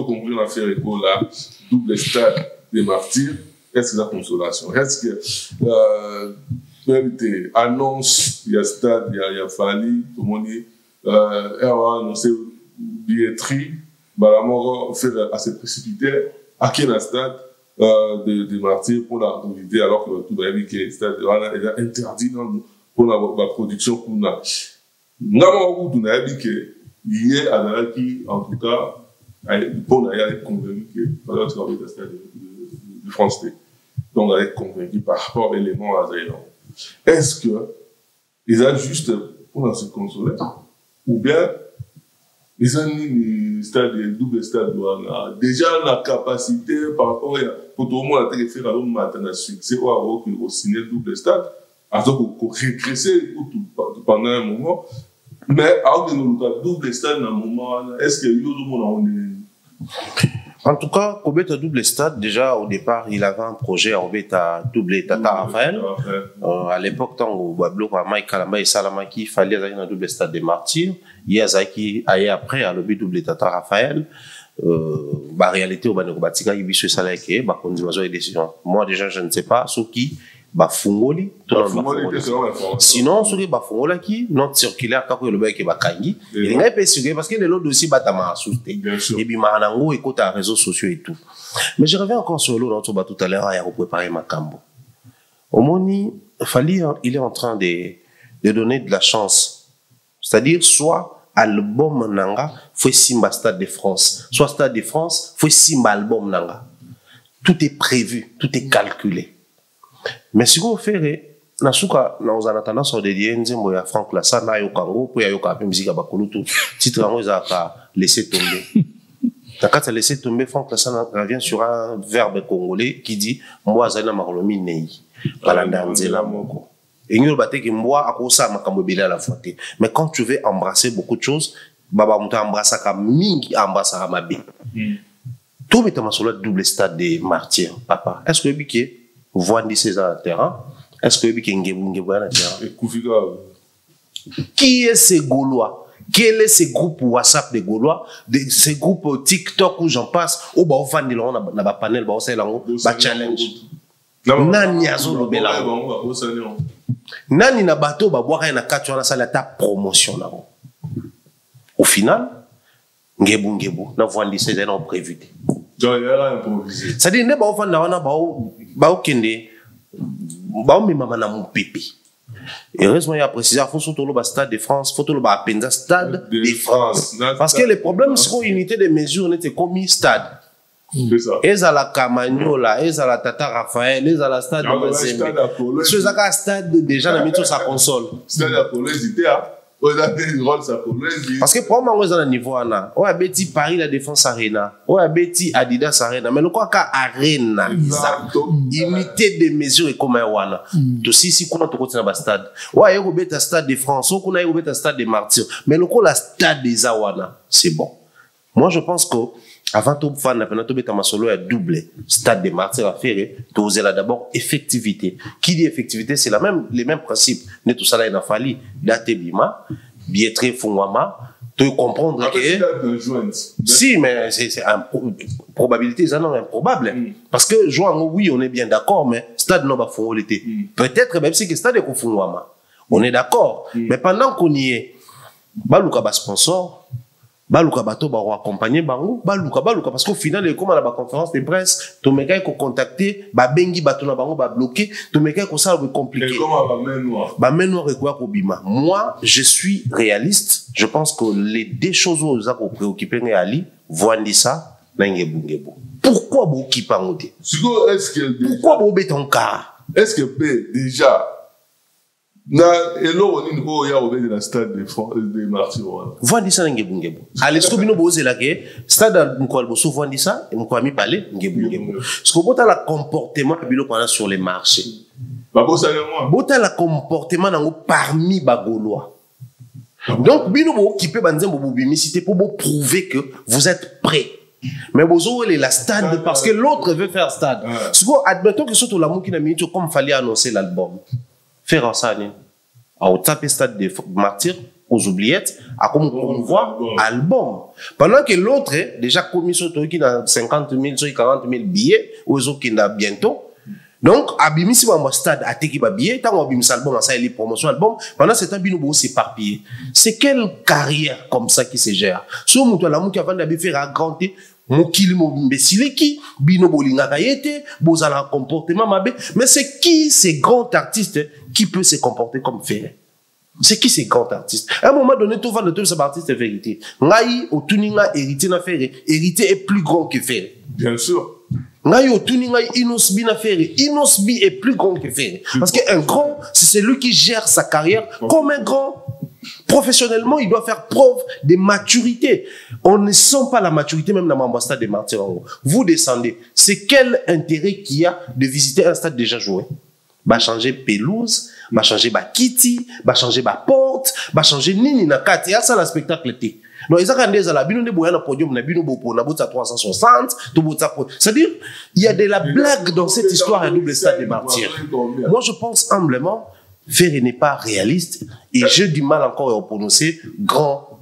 comprendre la faire écho là double stade des martyrs est-ce que la consolation est-ce que vérité annonce il y a stade il y a Fali tout le monde dit annoncé billetterie Balamoro fait assez précipité à quel stade de martyrs pour la mobilité alors que tout le monde dit que stade est interdit pour la production qu'on a. Nous avons dit que hier à Nalaki en tout cas pour nous être convaincu que fallait travailler le stade de France T. Donc on est convaincu par rapport à l'élément à Zaïlan. Est-ce que ils ont juste pour se consoler ou bien ils ont une stade, double stade, déjà la capacité par rapport à pour tout le monde à faire à l'homme matin à succès ou à signer double stade, à ce qu'on régresser pendant un moment. Mais alors que nous avons double stade dans un moment, est-ce que nous en tout cas, Kobeta double stade, déjà au départ, il avait un projet à Kobeta double Tata Raphaël. À l'époque, tant au Bablo, Mike Kalamba et Salamaki, il fallait aller dans double stade des martyrs. Il y a Zaki, après, à l'objet double Tata Raphaël. La réalité, au Banobatika, il y a eu ça, il y a des décisions. Moi, déjà, je ne sais pas, ce qui, Fungoli, sinon soki bafungola ki note circulaire kako le bec bakangi il n'est pas sûr parce que les autres aussi batama souté et puis manango écoute à réseaux sociaux et tout mais je reviens encore sur l'autre tout à l'heure à préparer ma cambo Omoni Fali il est en train de donner de la chance c'est-à-dire soit album nanga faut simba Stade de France soit Stade de France faut simba album nanga tout est prévu tout est calculé. Mais si vous faites, nous avons tendance à dire que Franck Lassa n'a pas de yoka musique à Bakulutu. Titre en a laissé tomber. Quand tu laissé tomber, Franck Lassa revient sur un verbe congolais qui dit moi zana marolomi nei. Balandanzela moko. Et nous batté que moi à cause ça makamobile à la fois. Mais quand tu veux embrasser beaucoup de choses, baba muta embrassa comme mingi embrassa mabe. Tout met sur le double stade des martyrs, papa. Est-ce que biké Voix de César terrain, Est-ce que Ngebu na terrain? Qui est ces Gaulois? Quel est ce groupe WhatsApp des Gaulois, ces groupes TikTok où j'en passe, où on va vendre dans panel, on va challenge. Nani azolo bela. Nani na bateau ba boire na katu na sala ta promotion na. Au final, Ngebu na vendre ces gens prévu. C'est-à-dire ne ba vendre na ba okende ba o mema na mon pipi. Heureusement, il y a précisé, il faut surtout le stade de France, il faut tout le stade de France. Parce que les problèmes sur l'unité de mesure n'étaient commis stade. C'est ça. Et à la Camagnola, et à la Tata Raphaël, et à la stade de Mazembe. C'est un stade déjà dans sur sa console. Stade à Colège, parce que pour moi, on est à niveau là. On a bêti Paris la Défense Arena. On a bêti Adidas Arena. Mais le quoi qu'à Arena, unité de mesure et comme un wana. Tout si qu'on a tout côté dans le stade. On a eu un stade de France, on a eu un stade de Martyrs. Mais le quoi la stade des Awana, c'est bon. Moi, je pense que avant tout fan, la peine de Masolo est doublé. Stade des Martyrs à faire, tu osais là d'abord effectivité. Qui dit effectivité, c'est les mêmes principes. Ne tout ça là, il a fallu date bima, billetterie fungwama, tu comprendre que. Si, mais c'est probabilité, c'est non improbable. Parce que jouant, oui, on est bien d'accord, mais stade non va l'été. Peut-être même si que stade est fungwama, on est d'accord. Mais pendant qu'on y est, balouka ba sponsor. Baluka bato ba accompagner bango baluka parce qu'au final il comme à la conférence de presse to meka ko contacter ba bengi bato na bango ba bloquer to meka ko ça compliqué ba main noire quoi ko bima. Moi je suis réaliste, je pense que les deux choses où ça ko préoccuper ni ali voandi ça na Ngebu. Pourquoi bo kipa ngote pourquoi bo beton car est-ce que déjà na elo oni ko ya obé de la stade de Martyrs. Vondi ça Ngebu. Allez ce bino boze la ke stade mko boso vondi ça et mko mi parler Ngebu. Ce que bota la comportement bilo pendant sur les marchés. Ba bosa moi. Bota la comportement nango parmi bagolois. Donc bino bo occupé banzembo bobimicité pour prouver que vous êtes prêts. Mais vous avez la stade parce que l'autre veut faire stade. Ce que admettons que surtout l'amour qui n'a mis comme fallait annoncer l'album. Faire en ça, au taper stade de Martyrs, aux oubliettes, à comme on voit album. Pendant que l'autre, déjà commis sur toi qui a 50 000, 40 000 billets, aux autres qui n'a bientôt. Donc, abimi si on stade à teki ba billet, tant on abimi album, ça les promotions album, pendant ce temps, bino s'éparpiller. C'est quelle carrière comme ça qui se gère? Sur mon toit, l'amour qui a vendu faire à grandir, mokili mobimbesile qui bino bolinga kayete bozala comportement mabe, mais c'est qui ces grands artistes qui peut se comporter comme Ferré? C'est qui ces grands artistes? À un moment donné, tout va de tous ces artistes de vérité. Ngai otuninga hérité na Ferré, hérité est plus grand que Ferré. Bien sûr. Ngai otuninga Inosbi na Ferré, Inosbi est plus grand que Ferré. Parce qu'un grand, c'est celui qui gère sa carrière comme un grand. Professionnellement, il doit faire preuve de maturité. On ne sent pas la maturité même dans l'ambassade des Martyrs. Vous descendez. C'est quel intérêt qu'il y a de visiter un stade déjà joué? Va changer pelouse, va changer kitty, va changer porte, va changer nini na kati. Ça la spectacle té. Donc ils ont rendu à la bino de boya na podium na bino bopo na bota 360, to bota. C'est-à-dire il y a de la blague dans cette histoire à double stade des Martyrs. Moi je pense humblement Ferré n'est pas réaliste et j'ai du mal encore à prononcer grand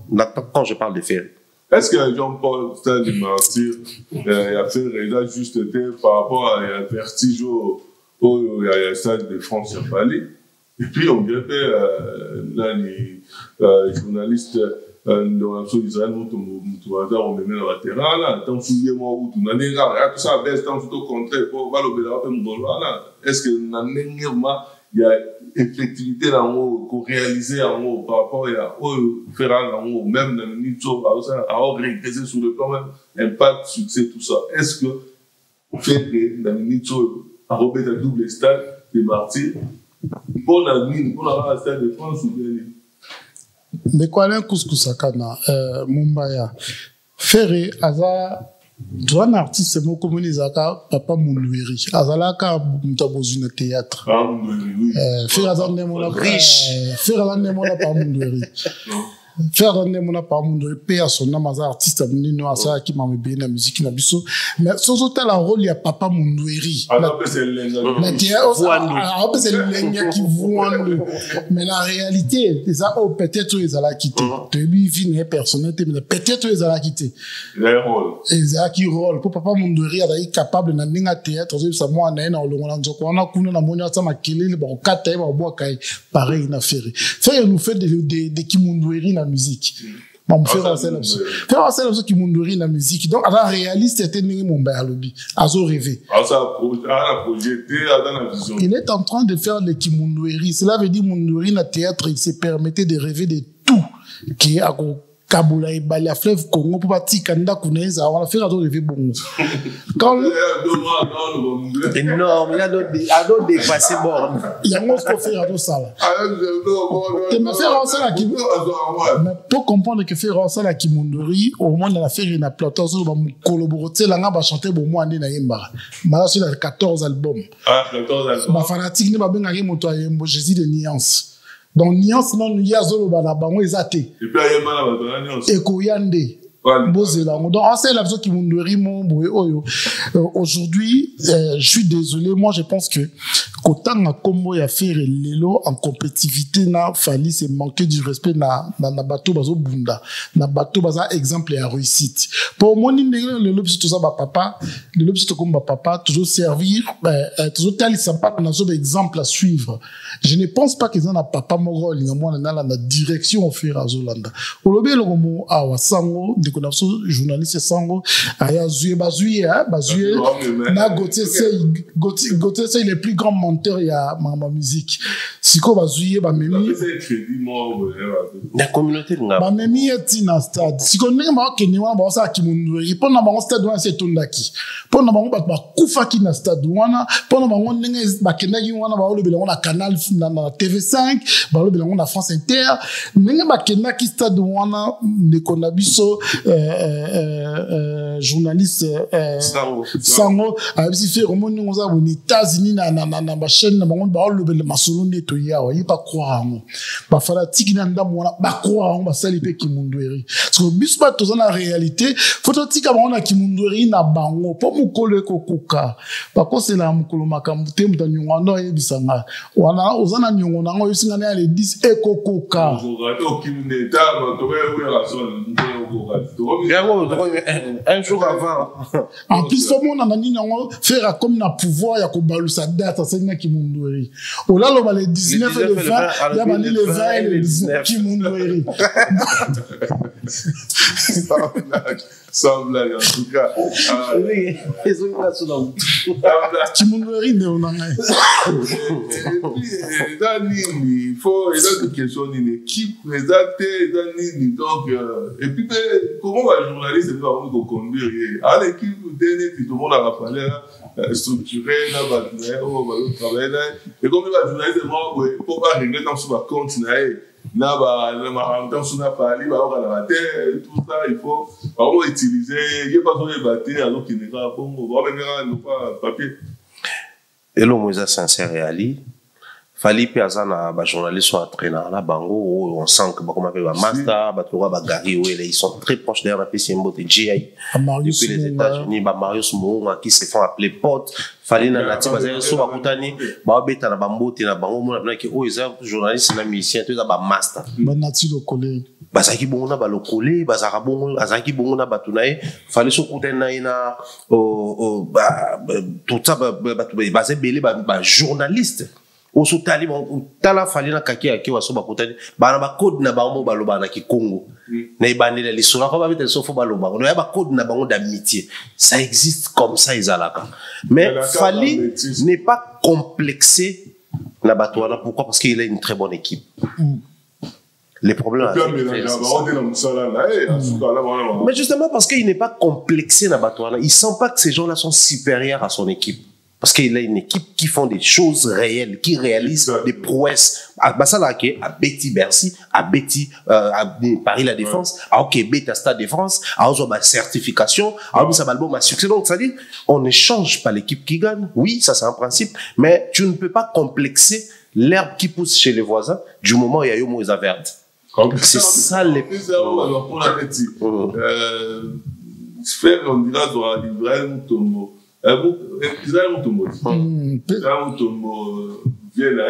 quand je parle de Ferré. Est-ce que Jean-Paul Stade des Martyrs a fait réellement juste par rapport à un vertige au Stade de France à Paris? Et puis on vient faire les journalistes dans la zone d'Israël, on met dans la terrain, là, tant souviens-moi où tu n'as rien, tout ça baisse, tant tout au contraire, on va le est-ce que il y a effectivité dans haut qu'on réalisait en haut par rapport à faire en haut même dans le niveau à régresser sur le plan même impact succès tout ça est-ce que fait dans le niveau à remettre un double stade des Martyrs pour la stade de France ou bien mais quoi un couscous kana Mumbaya Ferré aza un artiste mo commune zaka papa Mundweri azalaka mutabozi na théâtre Ferré azane mona riche Ferré azane mona pa Mundweri faire un mon pas mon paix à son âme as artiste nino à ça qui m'a bien la musique na biso mais sans autant la rôle il y a papa Mundweri c'est lenga qui voit mais la réalité c'est ça oh peut-être ils allaient quitter tu vie n'est personnalité mais peut-être ils allaient quitter les rôles ils allaient qui rôle pour papa Mundweri est capable na ninga théâtre ça moi na na longo na nzoko on a kuna na moni ça makilele ba kata ba boa kai pareil na ferry ça nous fait de Kimundweri na musique bon faire ça Kimundweri na musique donc à la réaliste c'était mon père lobby azo rêver il est en train de faire le Kimundweri cela veut dire Mundweri na théâtre il se permettait de rêver de tout qui est à Kabula et Balia fleuve Congo pour partir Kanda Kuneza on a fait rêver bon quand énorme il y a d'autres dépassé borne il y a moi ce qu'on fait à tout ça là mais faire ça là qui pour comprendre que faire ça là Kimundweri au moins dans la faire une plateau sur va collaborer là nga va chanter bon moi na yemba mala sur 14 albums 14 albums ma fanatique ne va bien gagner moto yembo Jésus de nuance donc nuance non il y a zolo bana bango ezate et puis il y a mal à nuance et koyande bozela donc on sait la façon Kimundweri mon boy aujourd'hui je suis désolé moi je pense que kotanga kombo ya faire lelo en compétitivité na fali c'est manquer du respect na bato bazo bunda na bato baza exemple ya réussite pour moi ni le lobby tout ça ba papa le lobby tout comme ba papa toujours servir toujours tel ça pas na so exemple à suivre je ne pense pas qu'ils ont un papa moko linga moi na la direction au faire azolanda au lobby le gomo awa sango de connaissance journaliste sango aya zuye bazuye na Gauthier c'est le plus grand monteur ya ma musique siko bazuye ba memi la communauté nga ba memi etina stade siko ndenge ba keni wana ba sa Kimundweri pona ba stade wana se tondaki pona ba kufa ki na stade wana pona ba ndenge ba kenaki wana ba olobela wana canal na TV5 ba olobela wana France Inter ndenge ba kenaki stade wana ne konabiso journaliste sango abisi fait romoni ngoza aux États-Unis na ba chaîne na bango ba olobela masolo neto yawa yi pas croire ngo ba fanatique na ndam wana ba croire ngo ba sali pe Kimundweri parce que biso ba toza na réalité faut tika ba na Kimundweri na bango po mukolo kokuka ba kosela mukolo makambu te mutanyonga ndo yebisanga wana ozana nyongo nango yosinga na le 10 ekokuka un jour avant en plus tout le monde a dit non faire comme na pouvoir ya ko balusa date ça na Kimundweri au là le 19 et le 20 il y a bani le 20 et le 19 Kimundweri sans blague en tout cas Kimundweri ne on a il faut une question d'une équipe présentée donc et puis comment va journaliste va vous conduire à l'équipe tout le monde a parlé structuré là va travailler et comme va journaliste pour pas régler dans ce compte na ba na temps sur na parler ba on la terre tout ça il faut vraiment utiliser il y a pas besoin de battre alors qu'il n'est pas bon on va même pas papier et l'homme est sincère et ali fali pe azana ba journaliste sont entraînés là bango on sent que comme appelle ba master ba toura ba gari ils sont très proches d'ailleurs la PC Mbote GI depuis les États-Unis ba Marius Mounga qui se font appeler potes fali na nati ba so ba kutani ba beta na ba Mbote na bango mona na ki o eza journaliste na musicien to ba master ba nati lo collègue bazaki bongo na ba lokole bazaka bongo azaki bongo na batunaye fali so kutena ina tout ça ba bazé belé ba journaliste oso tali tala fali na kaki aki waso bakutani bana ba code na bango baloba na Kikongo na ibandela lisona ko ba bete so fo baloba no ya ba code na bango d'amitié ça existe comme ça izalaka mais Fally n'est pas complexé na batouana pourquoi parce qu'il a une très bonne équipe les problèmes mais justement parce qu'il n'est pas complexé na batouana il sent pas que ces gens là sont supérieurs à son équipe. Parce qu'il a une équipe qui font des choses réelles, qui réalisent des prouesses. À Bassalake, à Betty Bercy, à Betty, à Paris La Défense, à Québec, à Stade de France, à Ozoba Certification, à Ozoba Album à succès. Donc, ça dit, on ne change pas l'équipe qui gagne. Oui, ça c'est un principe. Mais tu ne peux pas complexer l'herbe qui pousse chez les voisins du moment où il y a eu Moïse verte. C'est ça les... Faire, on dira, doit livrer un tombeau. Israël un tombeau. Israël un tombeau. Viens là.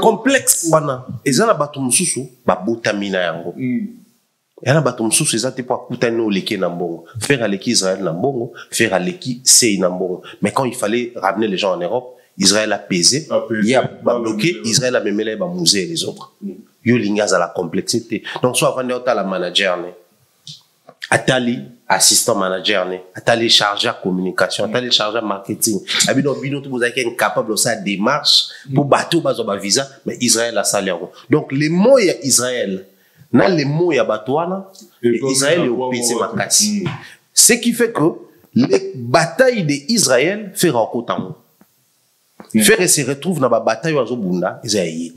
Complexe. Eza na bato mususu babutamina yango. Yana bato mususu eza te po akutani oleki na mbongo. Faire aleki Israël na mbongo, faire aleki sei na mbongo. Mais quand il fallait ramener les gens en Europe, Israël a pesé, il a bloqué, Israël a même les musées les autres. Yo lingas à la complexité. Donc soit avant de la manager ne, atali assistant manager ne, atali chargé à communication, atali chargé à marketing. Abino bino tout vous avez incapable de sa démarche pour bateau bazoba visa, mais Israël a salaire. Donc les mots ya Israël, na les mots ya batouana, Israël est au PC makasi. Ce qui fait que les batailles d'Israël fait rencontre. Faire se retrouve dans la bataille à Zobunda, Israël.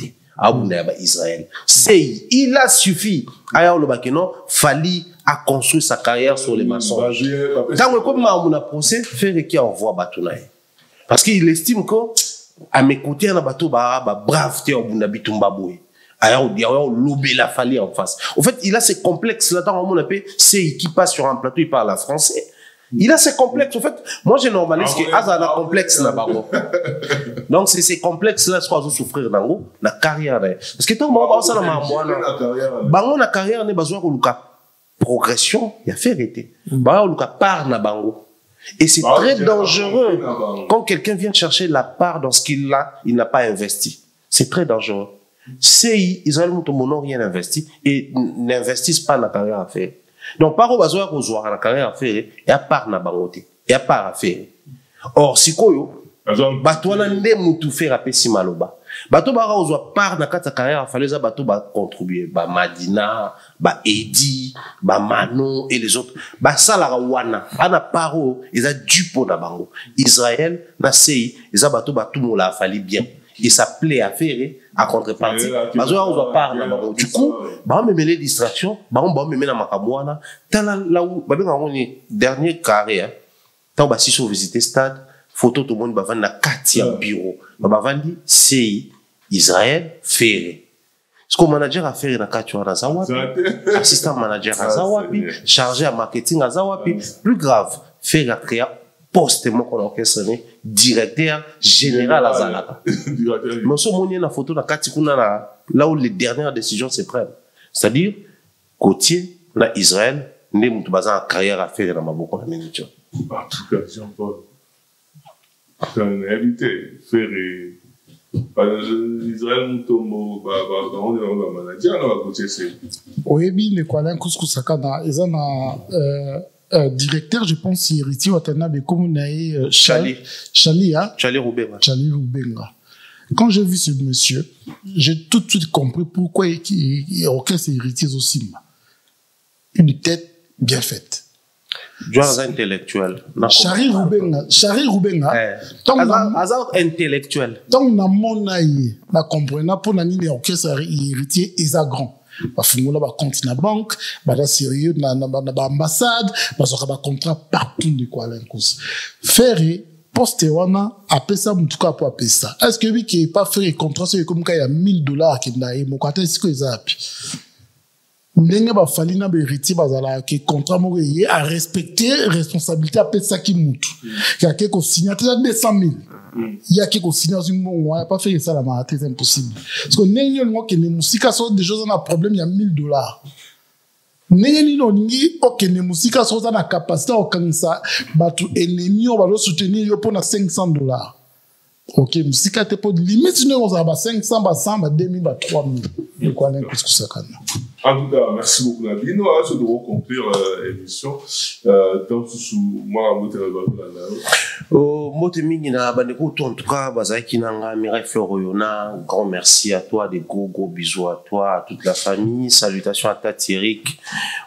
Israël. Il a suffi à Fali a construit sa carrière sur les mensonges. Quand comme on a procès, faire qui envoie Batunaï. Parce qu'il estime que à mes côtés, on a bateau brave au Bunda Bitumbaboué. Lobé la Fali en face. En fait, il a ces complexes là dans mon appel, c'est qui passe sur un plateau, il parle français. Il a ces complexes. En fait, moi, j'ai normalise que Asa a un complexe là-bas. Donc, c'est ces complexes-là, je crois, souffrir dans la carrière. Parce que tant que ça, la carrière n'est pas besoin de progression, il y a fait arrêter. Bango, part na bango. Et c'est très dangereux quand quelqu'un vient chercher la part dans ce qu'il a, il n'a pas investi. C'est très dangereux. Si Israël n'ont rien investi et n'investissent pas dans la carrière à faire. Donc, par rapport à la carrière à faire, il y a part na bangote, il y a part à faire. Or, si koyo, bato wana nde mutu faire apé si maloba. Bato bara ozwa part na kata carrière, fallait ça bato ba contribuer, ba Madina, ba Edi, ba Manon et les autres. Ba salara wana, ana paro, ils a du pot na bango. Israël, na sei, ils a bato ba tout moun la fallait bien. Et ça plaît à faire, à contrepartie. Bazo ozwa part na bango. Du coup, ba on me met les distractions, ba on me met na makamwana. Tala là où, ba ben on est dernier carré, hein. Tant ba si so visiter stade. Photo tout le monde va vendre la 4e bureau. Va vendre CI Israël Ferré. Ce que manager a fait dans 4 à Zawapi, assistant manager à Zawapi, chargé à marketing à Zawapi, plus grave, faire créer postement qu'on orchestre directeur général à Zalaka. Mais ce moment la photo dans 4 là où les dernières décisions se prennent. C'est-à-dire côtier dans Israël, n'est mutu bazan carrière à faire dans ma beaucoup la manager. En tout cas, Jean-Paul. C'est une réalité. Faire Israël Moutombo, on est un manager, on va côté c'est. Oui, le Kuala Kouskou dans les directeur, je pense, héritier Watanabe, comme on a Charlie Roubenga. Quand j'ai vu ce monsieur, j'ai tout de suite compris pourquoi il orchestre héritier aussi. Une tête bien faite. Joie intellectuel. Charlie Roubenga. Hasard intellectuel. Donc, na monaï, na comprena pour na nini orchestre héritier isa grand. Ba fungola ba compte na banque, ba da sérieux na ambassade, ba soka ba contrat partout de Kuala Lumpur. Faire poste wana apesa mutuka pour apesa. Est-ce que lui qui est pas fait contrat c'est comme quand il y a $1000 qui na mo kata est-ce que ils api. Ndenge ba fali na ba héritier bazala ke contrat mo yé à respecter responsabilité apesa ki mutu. Ya ke ko signer 200,000. Il y a qui signer dans une on a pas fait ça la matin c'est impossible. Parce que ndenge ngo ke ne musika so des choses on a problème il y a $1000. Ndenge ni no ngi ok ne musika so na capacité au kanisa batu ennemi on va le soutenir yo pour na $500. Ok, musika te pour limite nous on a 500 ba 100 ba 2000 ba 3000. De quoi n'est qu'est-ce que ça quand En tout cas, merci beaucoup Nabino. Je dois conclure l'émission. Dans sous moi mote mingi na bandeko en tout cas bazaki nanga Mireille Floriona, grand merci à toi, des gros bisous à toi, à toute la famille, salutations à Tati Eric.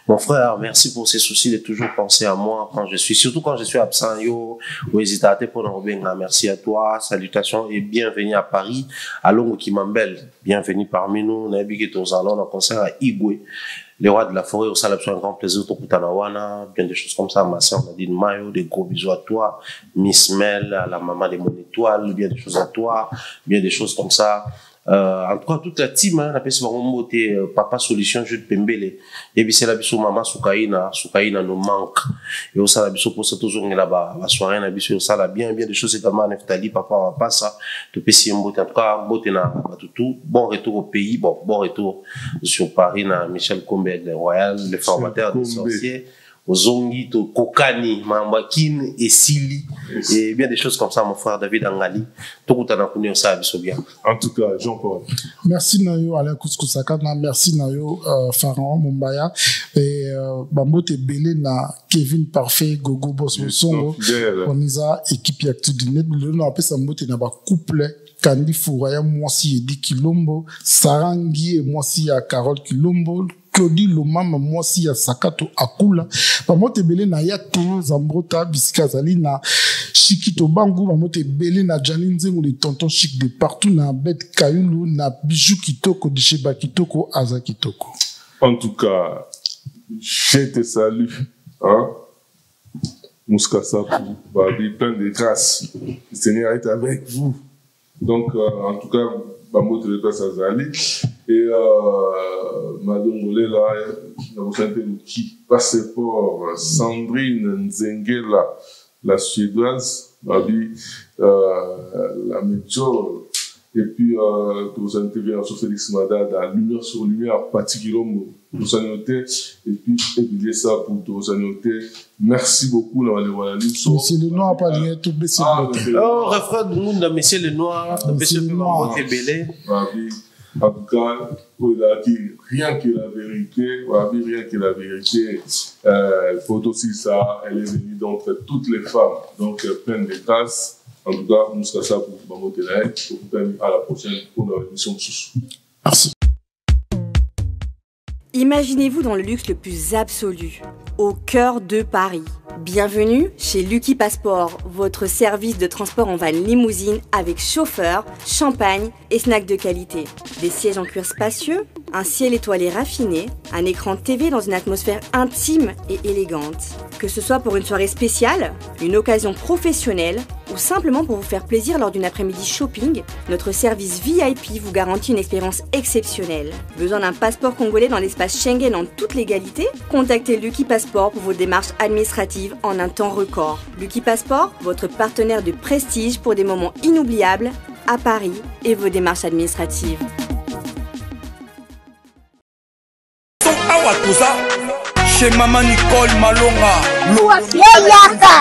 Mon frère, merci pour ces soucis de toujours penser à moi surtout quand je suis absent yo ou hésiter pour Robenga. Merci à toi, salutations et bienvenue à Paris, à Longo Kimambel, bienvenue parmi nous, Nabi qui est aux salons, concert à Igwe. les rois de la forêt, au salon, un grand plaisir, Tokutanawana, bien des choses comme ça, ma soeur Nadine Mayo, des gros bisous à toi, Miss Mel, à la maman de mon étoile, bien des choses à toi, bien des choses comme ça. En tout cas, toute la team, on appelle ça Papa Solution, Jude Pembele. Et puis c'est la biso maman Soukaina nous manque. Et au salon, biso pour ça toujours là-bas, la soirée, on a biso au salon, bien des choses également, Neftali, papa, on va pas ça. De PC en tout cas, tout, bon retour au pays, bon retour sur Paris, na Michel Combet, le Royal, le formateur des sorciers. Ozongi, Kokani, Mambakin et Sili, et bien des choses comme ça, mon frère David Angali. Tout le monde bien. En tout cas, Jean-Paul. Merci Nayo Alain Kousakana, merci Nayo Pharaon Mumbaya et Bambote Belé na Kevin Parfait Gogo Boss Songo. On a équipe active du net, on appelle ça Mbote na ba couple. Kandi Fouraya, moi si Edi Kilombo, Sarangi et moi si à Carole Kilombo, Claudie Lomama, moi si à Sakato Akula, Bamote Belé na ya Théo Zambrota, Biskazali na Chikito Bangu, Bamote Belé na Janine Zengou, les tontons chic de partout, na Bet Kayulu, na Bijou Kitoko, de Sheba Kitoko, Aza Kitoko. En tout cas, je te salue, hein? Mouskassa, plein de grâce. Le Seigneur est avec vous. Donc, en tout cas, Bambo Télépasse Azali et Madame Olé là, nous avons qui passeport Sandrine Nzengela, la suédoise, Babi, la Métro, et puis nous avons été sur Félix Madada, lumière sur lumière, particulièrement nous avons noté, et puis étudier ça pour nous avons noté. Merci beaucoup, Monsieur Lenoir, pas lié tout baisser le oh, refrain du monde, Monsieur Lenoir, Monsieur Lenoir, Belé. En tout cas, rien que la vérité, rien que la vérité, faut aussi ça, elle est venue d'entre toutes les femmes, donc plein de grâce. En tout cas, nous serons ça pour Bambo Télaï, à la prochaine pour notre émission de Soussou. Merci. Imaginez-vous dans le luxe le plus absolu, au cœur de Paris. Bienvenue chez Lucky Passport, votre service de transport en van limousine avec chauffeur, champagne et snacks de qualité. Des sièges en cuir spacieux, un ciel étoilé raffiné, un écran TV dans une atmosphère intime et élégante. Que ce soit pour une soirée spéciale, une occasion professionnelle ou simplement pour vous faire plaisir lors d'une après-midi shopping, notre service VIP vous garantit une expérience exceptionnelle. Besoin d'un passeport congolais dans l'espace Schengen en toute légalité? Contactez Lucky Passport pour vos démarches administratives en un temps record. Lucky Passport, votre partenaire de prestige pour des moments inoubliables à Paris et vos démarches administratives. Chez Maman Nicole Malonga. Yaka.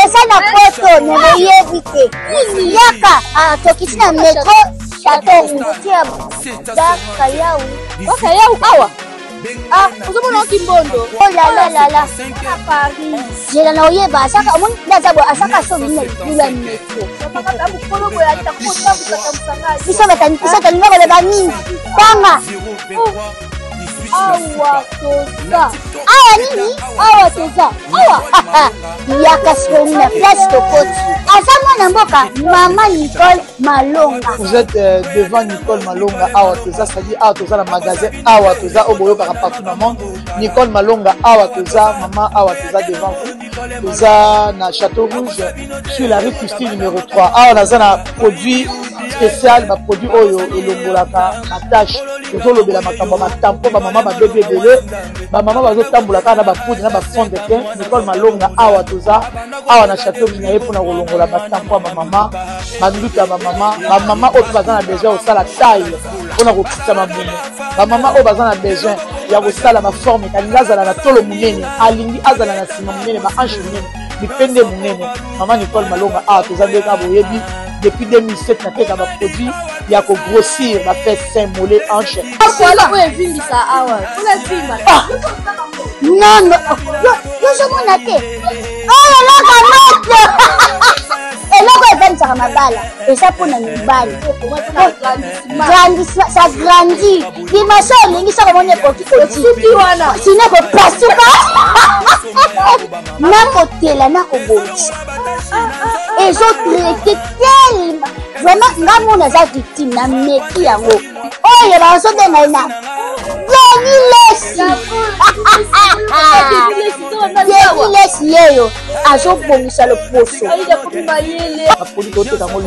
Esa na poto ne yebite. Yaka. Tokiti na metro chateau ngutia. Daka yau. Daka yau awa. Uzomona kimbondo. Oh la la la. Paris. Jela na oyeba saka mun ndazabo asaka so bine kula metro. Saka mukolo boya takota kusakamsanga. Bisa ngaba le bani. Kwanga. Awa toza. Awa nini? Awa toza. Awa. Yaka soni na place Tokoti. Azama na mboka Maman Nicole Malonga. Vous êtes devant Nicole Malonga. Awa toza, c'est-à-dire Awa toza le magasin. Awa toza au boyo partout dans le monde. Nicole Malonga. Awa toza, maman Awa toza devant vous. Toza na Château Rouge sur la rue Custine numéro 3. Awa naza na produit spécial, ma produit oyo elongolaka attache. Tozolobela makambo matampo ba maman ba bébé belé ba maman bazotambola kana ba poudre na ba fond de teint. Nicole Malonga awa toza awa na château minaye pona kolongola matampo ba maman manduka ba maman oyo bazana besoin au sala taille pona kokisa mabumu ba maman oyo bazana besoin ya kosala ma forme kalinga azala na tolo munene alingi azala na sima munene ba hanche munene bipende munene. Maman Nicole Malonga awa toza ndeka boyebi depuis 2007 na teka ba produit ya ko grossir ba fait sein mollet hanche. Voilà où est vindi ça awa. Pour la vima. Non non. Yo je m'en atte. Oh là là et là quoi vendre ça mabala. Et ça pour na mibali. Grandissement, ça grandit. Dimension lingi ça comme on est petit petit wana. Sinon ko pasuka. Na kotela na ko boti. Et ils ont traité tellement. Vraiment, nga mona za victime na meki yango. Oh, yeba so de na ina. Lesi yeyo azobongisa le poso produit oteka ngo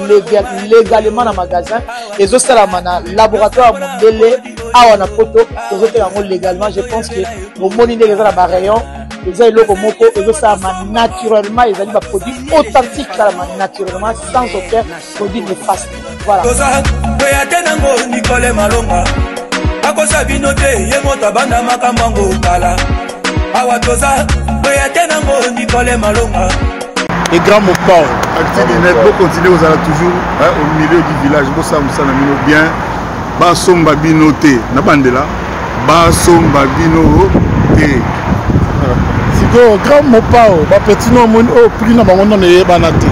légalement na magasin ezosalama na laboratoire mondele awa na poto tozoteka ngo légalement. Je pense que bomoni ndenge eza na barayon eza eloko moko ezosalama naturellement, ezali baproduit authentique salama naturellement sans aucun produit néfaste. Voilà. Akosa binote ye mota banda makambango kala awa toza boyate nango Nicole Malonga et grand Mopao Actidinet pour continuer aux ala toujours au milieu du village pour ça musana mino bien ba somba binote na bandela ba somba bino te siko grand Mopao ba petit no mon au prix na bango na yebana te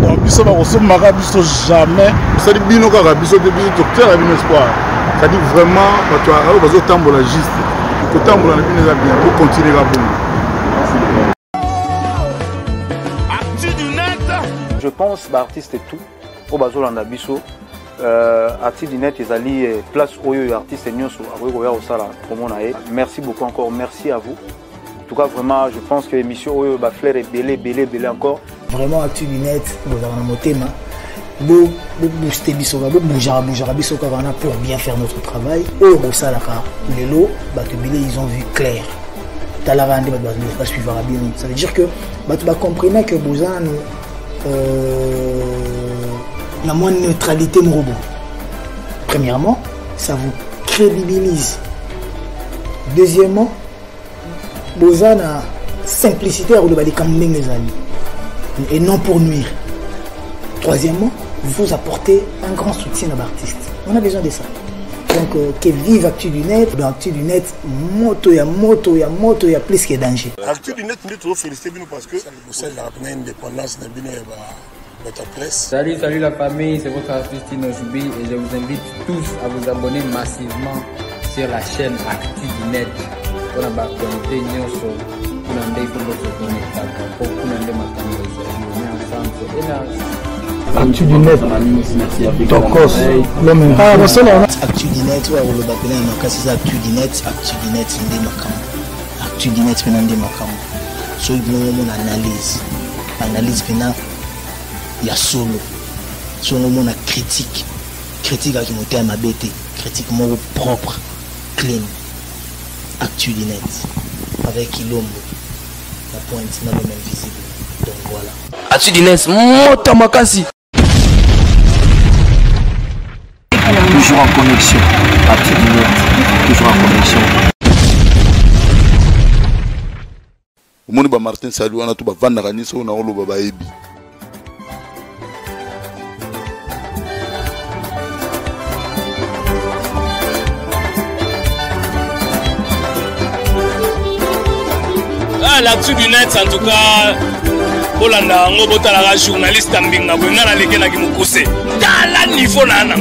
donc biso ba kosomaka biso jamais ça dit bino kaka biso depuis docteur la bino espoir. Ça dit vraiment, tu as besoin de tambour juste. Le tambour la bien pour continuer à bon. Je pense que l'artiste est tout. Au bazo landa biso, artiste du net ils allient place oyo artiste nyoso akoyoya osala promo na e. Merci beaucoup encore, merci à vous. En tout cas vraiment, je pense que l'émission oyo ba flair est belé encore. Vraiment artiste du net, vous avez un motema. Booster bisoka, bouger bisoka pour bien faire notre travail. Au Rosalaka, les lots, ils ont vu clair. Ça veut dire que tu comprenez que Bozan la moins neutralité de robot. Premièrement, ça vous crédibilise. Deuxièmement, Bozan a simplicité à les amis et non pour nuire. Troisièmement, vous apportez un grand soutien à l'artiste. On a besoin de ça. Donc, que vive Actu du Net. Dans Actu du Net, moto, il y a plus que danger. Actu du Net, nous devons féliciter parce que c'est la indépendance de notre presse. Salut la famille, c'est votre artiste Tino Joubi et je vous invite tous à vous abonner massivement sur la chaîne Actu du Net. Pour la connecter Nyoso, pour l'aider pour votre connectation, pour l'aider Actu du Net, Tokos, l'homme. Actu du Net, le Babylon, c'est Actu du Net, c'est des macam. Actu du Net, c'est des macam. Sur une analyse, il y a solo. Sur une critique à qui monte à ma bête, critique mon propre, clean. Actu du Net, avec Ilombo, la pointe n'est même visible. Donc voilà. Actu du Net, Motamakasi. Toujours en connexion. Actu du Net, toujours en connexion. Au monde Martin Salou, on a tout vendre à Nice, on a le baba Ebi. L'actu du net en tout cas Olanda ngo botala journaliste mbinga bwenga na leke na kimukuse tala niveau nana